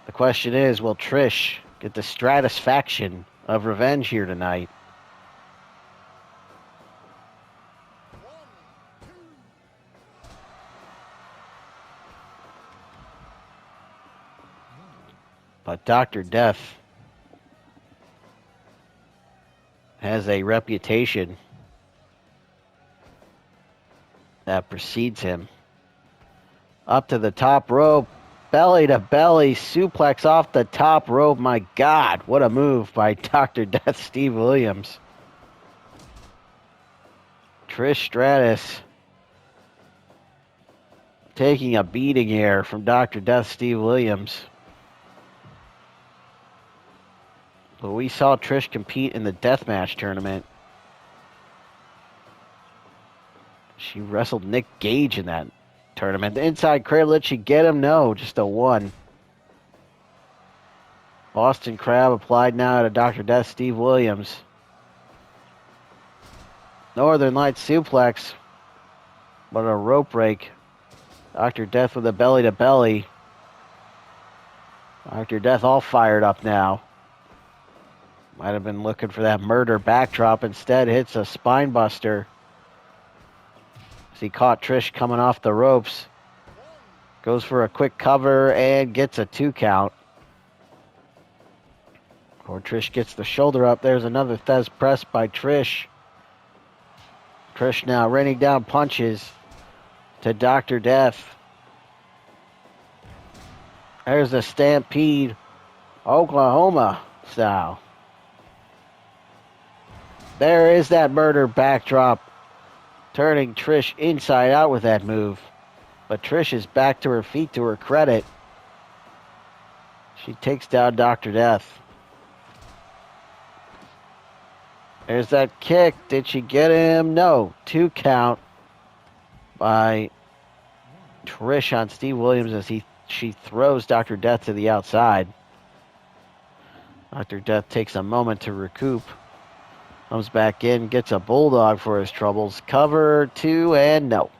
Speaker 1: The question is, will Trish get the stratisfaction of revenge here tonight? But Dr. Death has a reputation that precedes him. Up to the top rope, belly to belly, suplex off the top rope. My God, what a move by Dr. Death Steve Williams. Trish Stratus taking a beating here from Dr. Death Steve Williams. But we saw Trish compete in the deathmatch tournament. She wrestled Nick Gage in that tournament. The inside crab, let she get him? No, just a 1. Boston Crab applied now to Dr. Death Steve Williams. Northern Light suplex. But a rope break. Dr. Death with a belly to belly. Dr. Death all fired up now. Might have been looking for that murder backdrop. Instead, hits a spine buster. As he caught Trish coming off the ropes. Goes for a quick cover and gets a 2 count. Poor Trish gets the shoulder up. There's another Thez press by Trish. Trish now raining down punches to Dr. Death. There's a stampede, Oklahoma style. There is that murder backdrop, turning Trish inside out with that move. But Trish is back to her feet, to her credit. She takes down Dr. Death. There's that kick. Did she get him? No. 2 count by Trish on Steve Williams as she throws Dr. Death to the outside. Dr. Death takes a moment to recoup. Comes back in, gets a bulldog for his troubles. Cover 2 and no.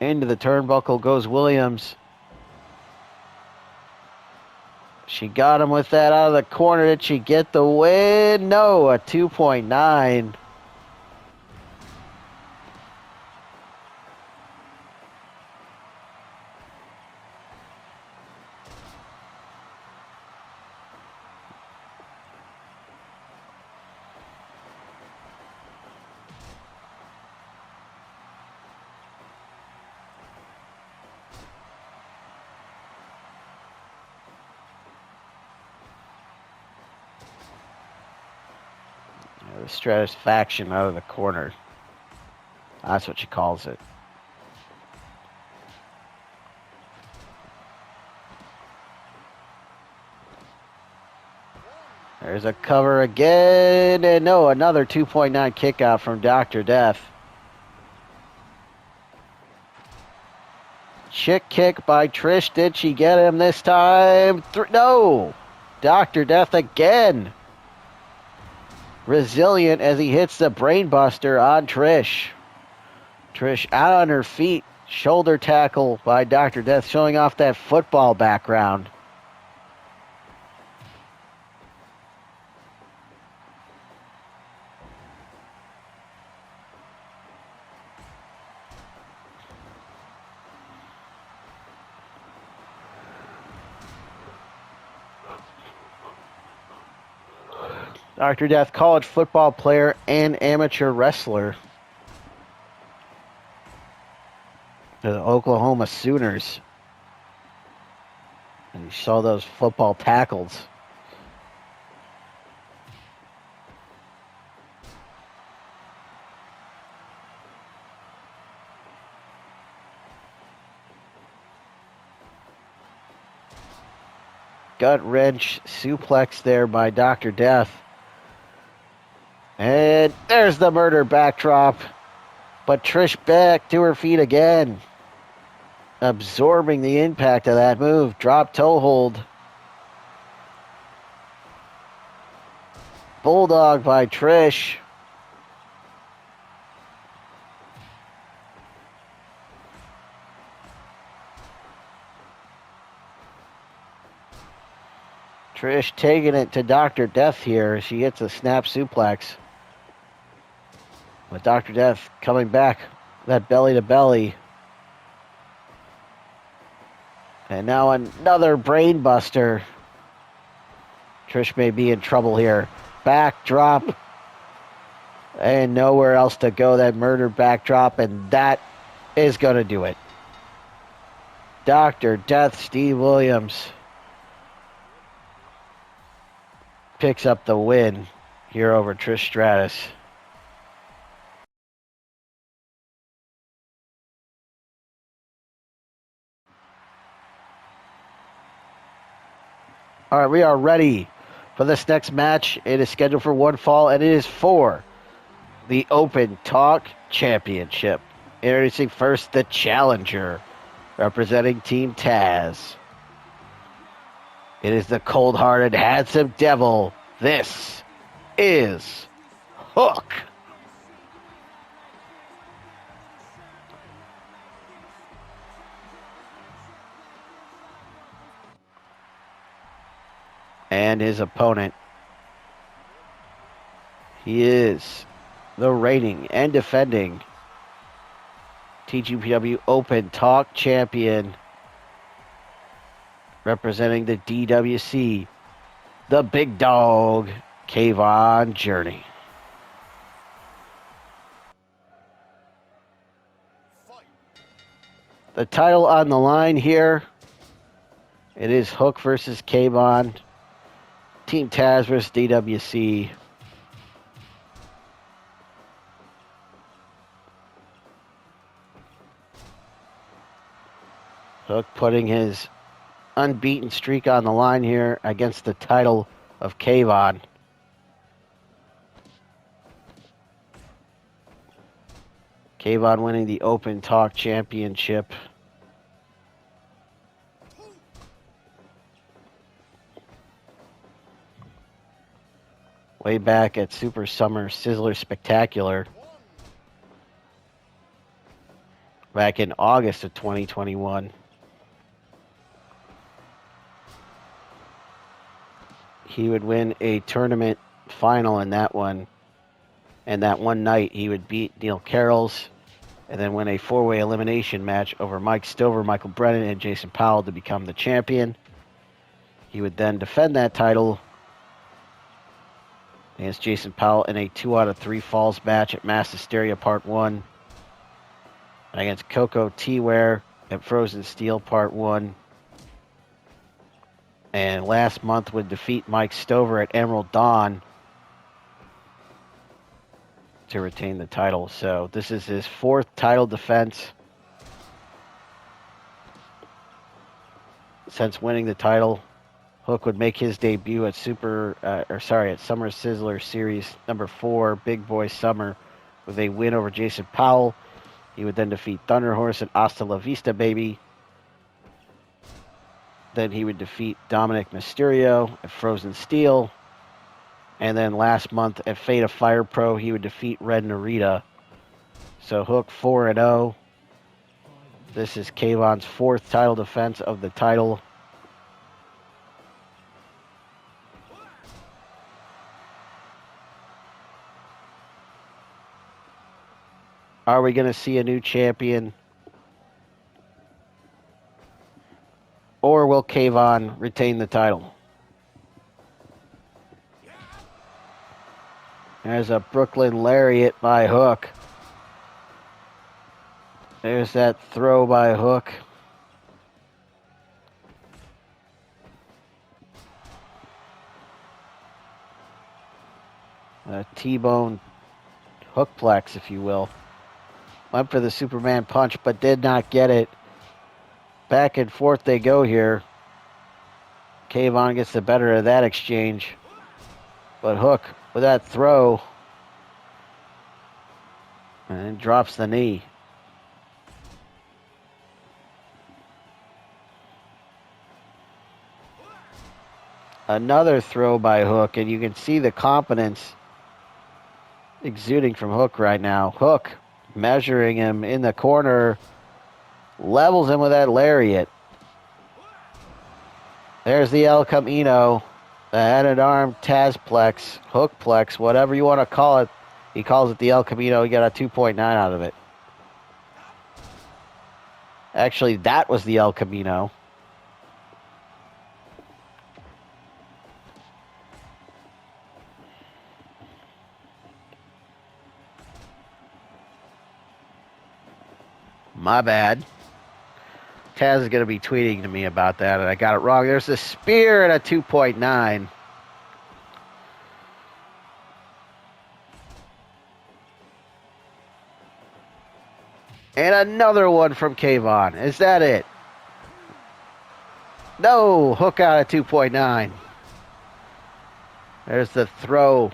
Speaker 1: Into the turnbuckle goes Williams. She got him with that out of the corner. Did she get the win? No, a 2.9. The Stratus faction out of the corner. That's what she calls it. There's a cover again. And no, another 2.9 kick out from Dr. Death. Chick kick by Trish. Did she get him this time? No! Dr. Death again. Resilient as he hits the brainbuster on Trish. Trish out on her feet. Shoulder tackle by Dr. Death, showing off that football background. Dr. Death, college football player and amateur wrestler. The Oklahoma Sooners. And you saw those football tackles. Gut wrench suplex there by Dr. Death. And there's the murder backdrop. But Trish back to her feet again. Absorbing the impact of that move. Drop toe hold. Bulldog by Trish. Trish taking it to Dr. Death here. She hits a snap suplex. But Dr. Death coming back, that belly to belly. And now another brain buster. Trish may be in trouble here. Backdrop. And nowhere else to go. That murder backdrop. And that is going to do it. Dr. Death, Steve Williams picks up the win here over Trish Stratus. All right, we are ready for this next match. It is scheduled for one fall, and it is for the Open Talk Championship. Introducing first the challenger, representing Team Taz. It is the cold-hearted, handsome devil. This is Hook. And his opponent, he is the reigning and defending TGPW Open Talk Champion, representing the DWC, the big dog, Kayvon Journey. The title on the line here. It is Hook versus Kayvon. Team Taz versus DWC. Hook putting his unbeaten streak on the line here against the title of Kayvon. Kayvon winning the Open Talk Championship. Way back at Super Summer Sizzler Spectacular. Back in August of 2021. He would win a tournament final in that one. And that one night he would beat Neil Carrolls and then win a four-way elimination match over Mike Stover, Michael Brennan, and Jason Powell to become the champion. He would then defend that title against Jason Powell in a 2 out of 3 falls match at Mass Hysteria Part 1. And against Coco T-Ware at Frozen Steel Part 1. And last month would defeat Mike Stover at Emerald Dawn to retain the title. So this is his 4th title defense since winning the title. Hook would make his debut at Summer Sizzler Series number 4, Big Boy Summer, with a win over Jason Powell. He would then defeat Thunder Horse and Hasta La Vista Baby. Then he would defeat Dominic Mysterio at Frozen Steel. And then last month at Fate of Fire Pro, he would defeat Red Narita. So Hook 4-0. This is Kayvon's 4th title defense of the title. Are we going to see a new champion? Or will Kayvon retain the title? There's a Brooklyn Lariat by Hook. There's that throw by Hook. A T-bone hookplex, if you will. Went for the Superman punch, but did not get it. Back and forth they go here. Kayvon gets the better of that exchange. But Hook, with that throw, and drops the knee. Another throw by Hook, and you can see the confidence exuding from Hook right now. Hook measuring him in the corner, levels him with that lariat. There's the El Camino, the headed arm, Tazplex, Hookplex, whatever you want to call it. He calls it the El Camino. He got a 2.9 out of it. Actually, that was the El Camino. My bad. Taz is going to be tweeting to me about that, and I got it wrong. There's a spear and a 2.9. And another one from Kayvon. Is that it? No, Hook out at 2.9. There's the throw.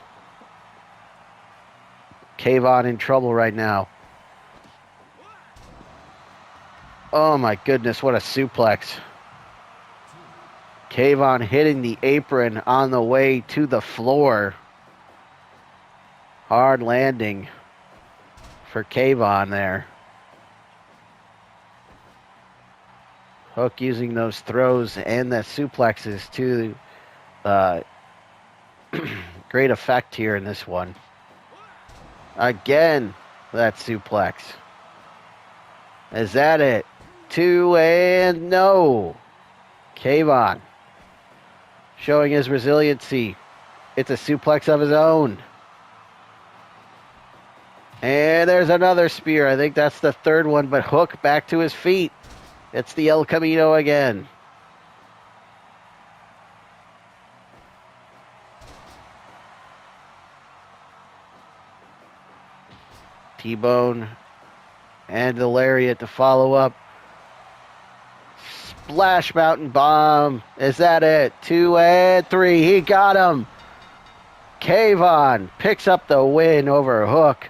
Speaker 1: Kayvon in trouble right now. Oh my goodness, what a suplex. Kayvon hitting the apron on the way to the floor. Hard landing for Kayvon there. Hook using those throws and the suplexes to great effect here in this one. Again, that suplex. Is that it? 2 and no. Kayvon showing his resiliency. It's a suplex of his own. And there's another spear. I think that's the third one, but Hook back to his feet. It's the El Camino again. T-Bone and the lariat to follow up. Splash Mountain Bomb. Is that it? 2 and 3. He got him. Kayvon picks up the win over Hook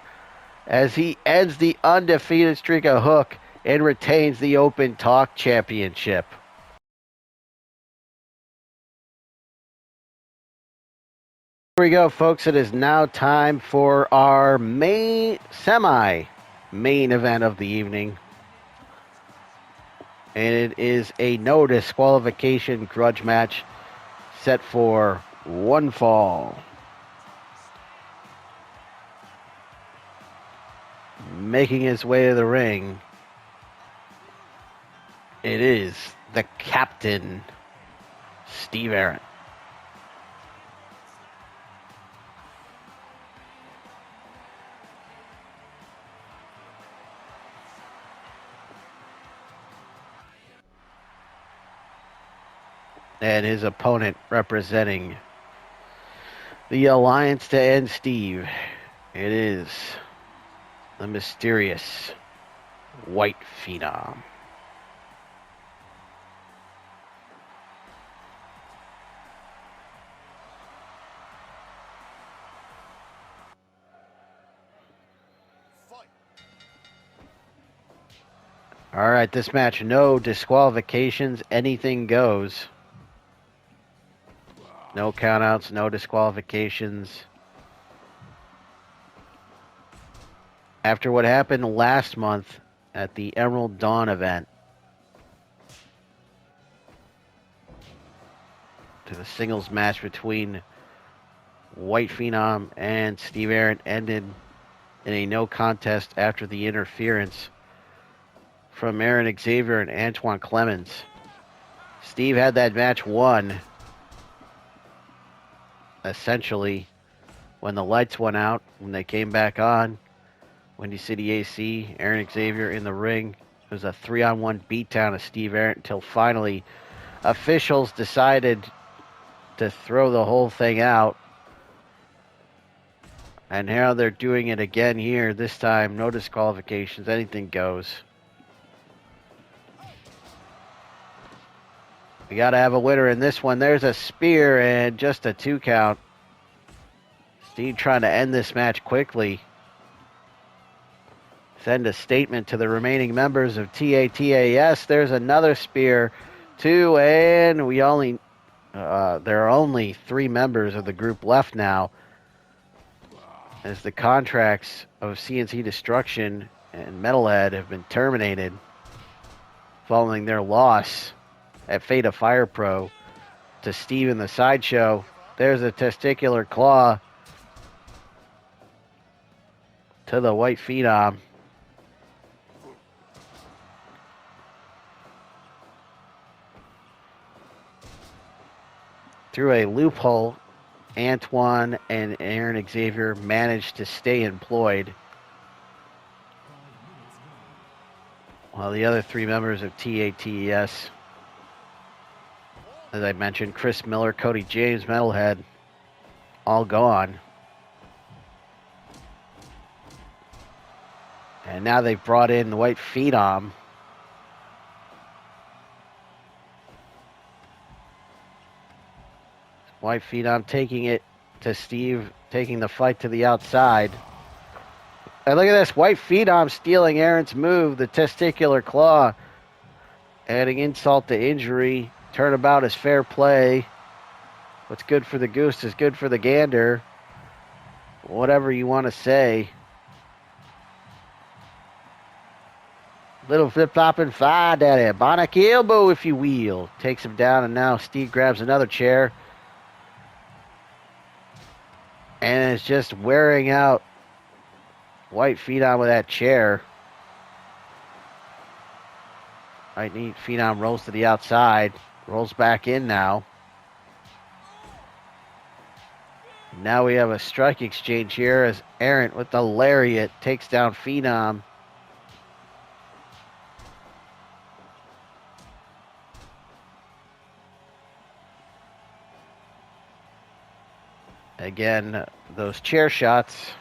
Speaker 1: as he ends the undefeated streak of Hook and retains the Open Talk Championship. Here we go, folks. It is now time for our semi-main event of the evening. And it is a no disqualification grudge match set for one fall. Making his way to the ring, it is the captain, Steve Ahrendt. And his opponent representing the Alliance to End Steve, it is the mysterious White Phenom. All right, this match, no disqualifications, anything goes. No countouts, no disqualifications. After what happened last month at the Emerald Dawn event, to the singles match between White Phenom and Steve Ahrendt ended in a no contest after the interference from Aaron Xavier and Antoine Clemens. Steve had that match won, essentially, when the lights went out, when they came back on. Windy City AC, Aaron Xavier in the ring. It was a 3-on-1 beatdown of Steve Ahrendt until finally officials decided to throw the whole thing out. And now they're doing it again here. This time, no disqualifications, anything goes. We got to have a winner in this one. There's a spear and just a 2 count. Steve trying to end this match quickly. Send a statement to the remaining members of TATAS. There's another spear, 2, and there are only 3 members of the group left now, as the contracts of CNC Destruction and Metalhead have been terminated following their loss at Fate of Fire Pro to Steve in the Sideshow. There's a testicular claw to the White Phenom. Through a loophole, Antoine and Aaron Xavier managed to stay employed, while the other 3 members of TATES, as I mentioned, Chris Miller, Cody James, Metalhead, all gone. And now they've brought in the White Phenom. White Phenom taking it to Steve, taking the fight to the outside. And look at this, White Phenom stealing Aaron's move, the testicular claw. Adding insult to injury. Turnabout is fair play. What's good for the goose is good for the gander. Whatever you want to say. Little flip-flop and fly, daddy. Bionic elbow, if you will. Takes him down, and now Steve grabs another chair. And is just wearing out White Phenom with that chair. White Phenom rolls to the outside. Rolls back in now. Now we have a strike exchange here as Ahrendt with the lariat takes down Phenom. Again, those chair shots.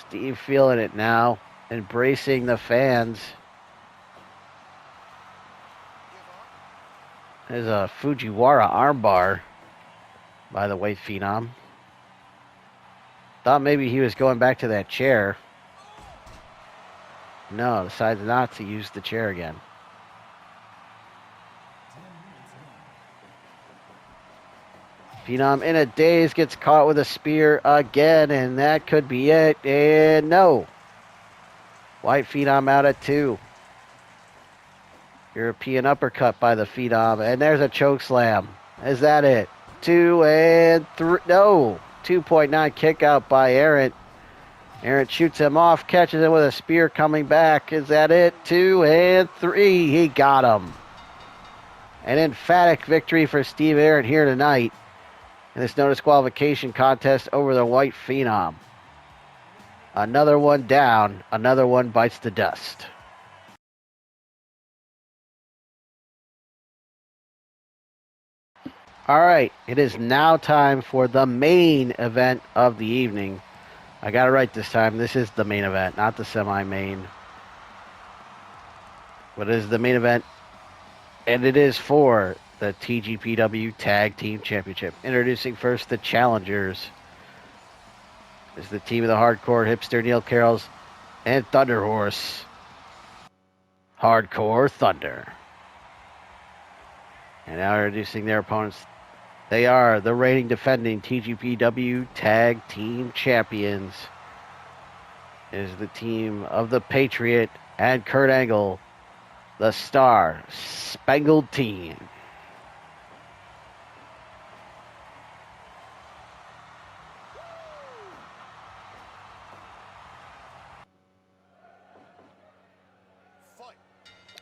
Speaker 1: Steve feeling it now, embracing the fans. There's a Fujiwara armbar by the White Phenom. Thought maybe he was going back to that chair. No, decides not to use the chair again. Phenom in a daze gets caught with a spear again, and that could be it. And no. White Phenom out at 2. European uppercut by the Phenom, and there's a choke slam. Is that it? 2 and 3. No. 2.9 kick out by Ahrendt. Ahrendt shoots him off, catches him with a spear coming back. Is that it? 2 and 3. He got him. An emphatic victory for Steve Ahrendt here tonight in this no disqualification contest over the White Phenom. Another one down. Another one bites the dust. All right, it is now time for the main event of the evening. I got it right this time. This is the main event, not the semi-main. But it is the main event, and it is for the TGPW Tag Team Championship. Introducing first the challengers. This is the team of the hardcore hipster Neil Carrolls and Thunder Horse. Hardcore Thunder. And now introducing their opponents. They are the reigning defending TGPW Tag Team Champions. It is the team of the Patriot and Kurt Angle, the Star Spangled Team.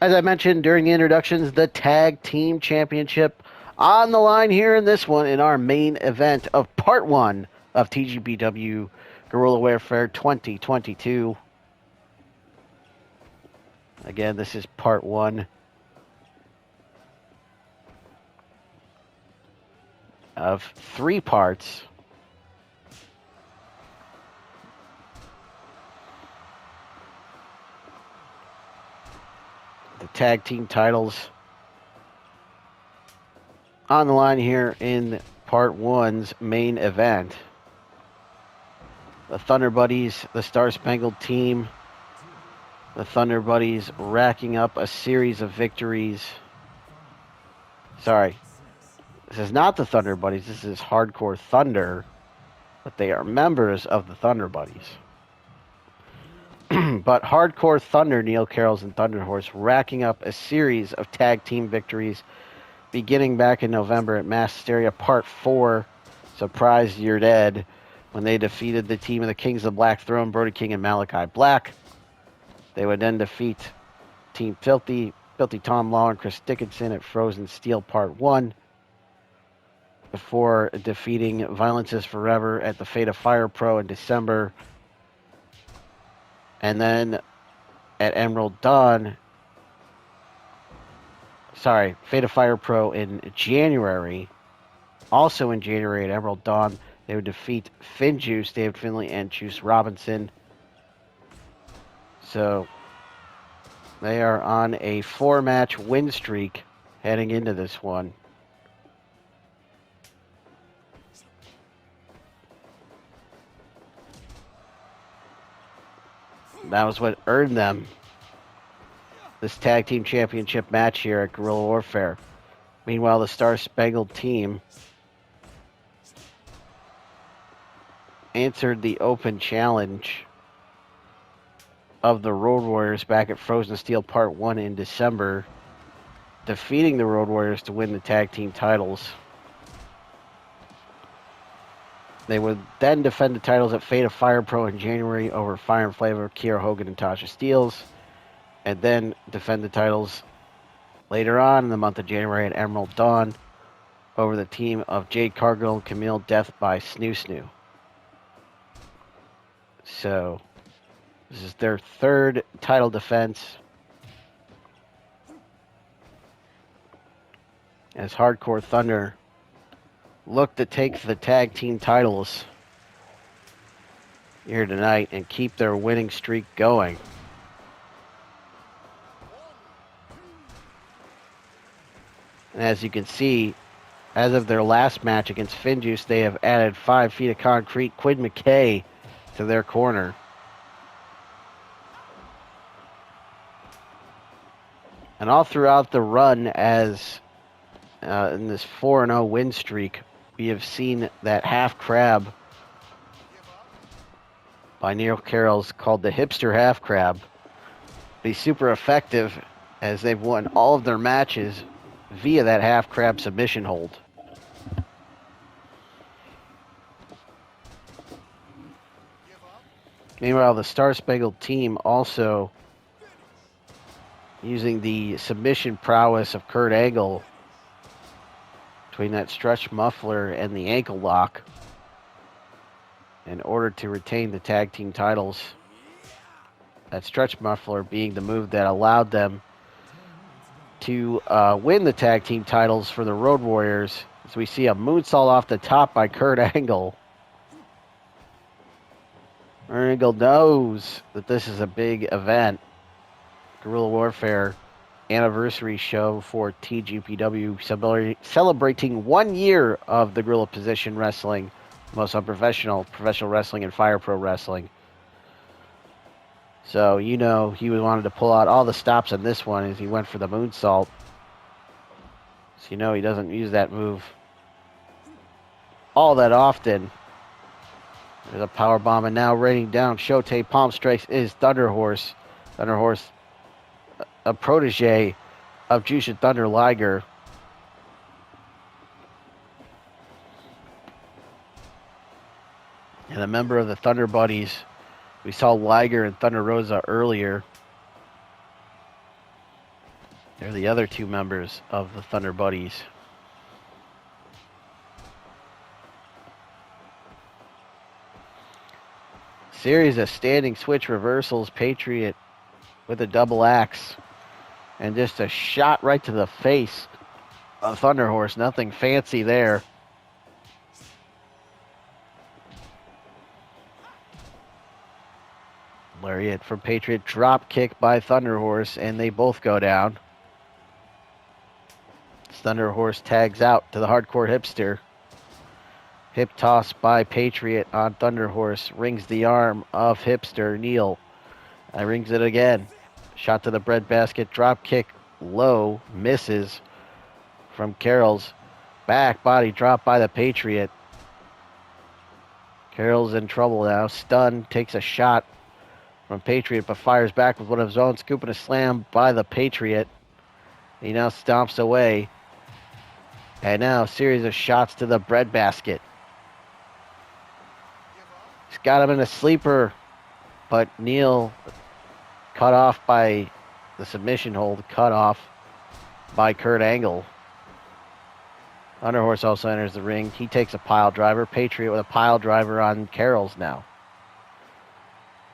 Speaker 1: As I mentioned during the introductions, the Tag Team Championship on the line here in this one in our main event of Part 1 of TGPW Guerrilla Warfare 2022. Again, this is Part 1 of 3 parts. The tag team titles on the line here in Part 1's main event. The Thunder Buddies, the Star Spangled Team. The Thunder Buddies racking up a series of victories. Sorry. This is not the Thunder Buddies. This is Hardcore Thunder. But they are members of the Thunder Buddies. But Hardcore Thunder, Neil Carrolls and Thunder Horse, racking up a series of tag team victories beginning back in November at Mass Hysteria Part 4, Surprise You're Dead, when they defeated the team of the Kings of Black Throne, Brody King and Malachi Black. They would then defeat Team Filthy Tom Law and Chris Dickinson at Frozen Steel Part 1, before defeating Violence is Forever at the Fate of Fire Pro in December. And then at Emerald Dawn, Fate of Fire Pro in January. Also in January at Emerald Dawn, they would defeat Finn Juice, David Finlay, and Juice Robinson. So they are on a 4-match win streak heading into this one. That was what earned them this tag team championship match here at Guerrilla Warfare. Meanwhile, the Star Spangled Team answered the open challenge of the Road Warriors back at Frozen Steel Part 1 in December, defeating the Road Warriors to win the tag team titles. They would then defend the titles at Fate of Fire Pro in January over Fire and Flavor, Kiera Hogan, and Tasha Steelz. And then defend the titles later on in the month of January at Emerald Dawn over the team of Jade Cargill and Camille Death by Snoo Snoo. So, this is their third title defense. As Hardcore Thunder look to take the tag team titles here tonight and keep their winning streak going. And as you can see, as of their last match against Finjuice, they have added 5 feet of concrete, Quinn McKay, to their corner. And all throughout the run as in this 4-0 win streak, we have seen that half crab by Neil Carroll's called the hipster half crab be super effective as they've won all of their matches via that half crab submission hold. Meanwhile, the Star Spangled team also using the submission prowess of Kurt Angle between that stretch muffler and the ankle lock in order to retain the tag team titles. That stretch muffler being the move that allowed them to win the tag team titles for the Road Warriors, as we see a moonsault off the top by Kurt Angle. Angle knows that this is a big event. Guerrilla Warfare anniversary show for TGPW, celebrating 1 year of the Guerrilla Position Wrestling, most unprofessional professional wrestling, and Fire Pro Wrestling. So, you know, he wanted to pull out all the stops on this one as he went for the moonsault. So, you know, he doesn't use that move all that often. There's a power bomb, and now raining down Shote Palm Strikes is Thunder Horse. Thunder Horse, a protege of Jushin Thunder Liger. And a member of the Thunder Buddies. We saw Liger and Thunder Rosa earlier. They're the other two members of the Thunder Buddies. Series of standing switch reversals. Patriot with a double axe. And just a shot right to the face of Thunder Horse. Nothing fancy there. Lariat from Patriot. Drop kick by Thunder Horse. And they both go down. Thunder Horse tags out to the Hardcore Hipster. Hip toss by Patriot on Thunder Horse. Rings the arm of Hipster. Neil. Rings it again. Shot to the breadbasket. Drop kick low. Misses from Carroll's. Back body drop by the Patriot. Carroll's in trouble now. Stunned. Takes a shot from Patriot, but fires back with one of his own. Scooping a slam by the Patriot. He now stomps away. And now a series of shots to the breadbasket. He's got him in a sleeper, but Neil cut off by the submission hold, cut off by Kurt Angle. Thunder Horse also enters the ring. He takes a pile driver. Patriot with a pile driver on Carroll's now.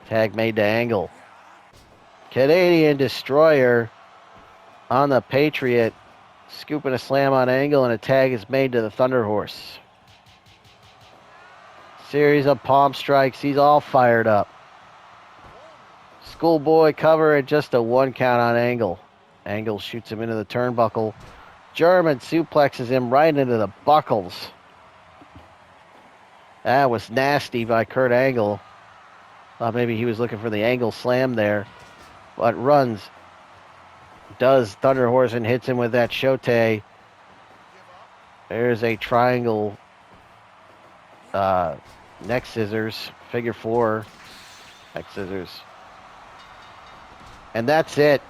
Speaker 1: Tag made to Angle. Canadian Destroyer on the Patriot. Scooping a slam on Angle, and a tag is made to the Thunder Horse. Series of palm strikes. He's all fired up. Schoolboy cover and just a 1 count on Angle. Angle shoots him into the turnbuckle. German suplexes him right into the buckles. That was nasty by Kurt Angle. Thought maybe he was looking for the Angle slam there. But runs. Does Thunder Horse and hits him with that Shote. There's a triangle neck scissors, figure 4 neck scissors. And that's it.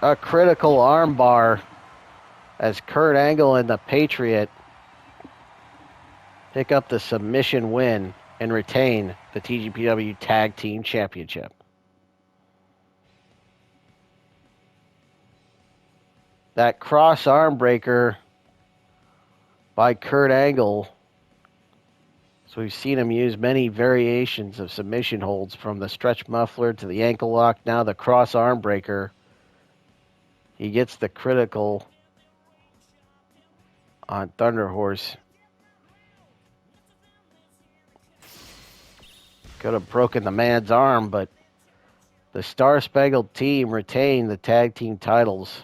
Speaker 1: A critical armbar as Kurt Angle and the Patriot pick up the submission win and retain the TGPW Tag Team Championship. That cross arm breaker by Kurt Angle. So we've seen him use many variations of submission holds, from the stretch muffler to the ankle lock, now the cross arm breaker. He gets the critical on Thunder Horse. Could have broken the man's arm, but the Star Spangled Team retained the tag team titles.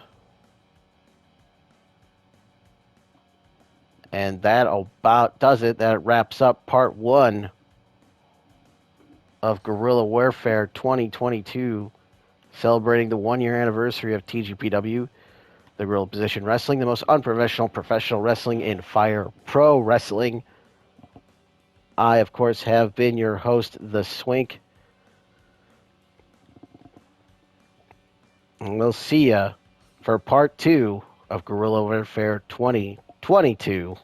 Speaker 1: And that about does it. That wraps up part 1 of Guerrilla Warfare 2022, celebrating the 1-year anniversary of TGPW, the Guerrilla Position Wrestling, the most unprofessional professional wrestling in Fire Pro Wrestling. I, of course, have been your host, The Swink. And we'll see ya for part 2 of Guerrilla Warfare 2022.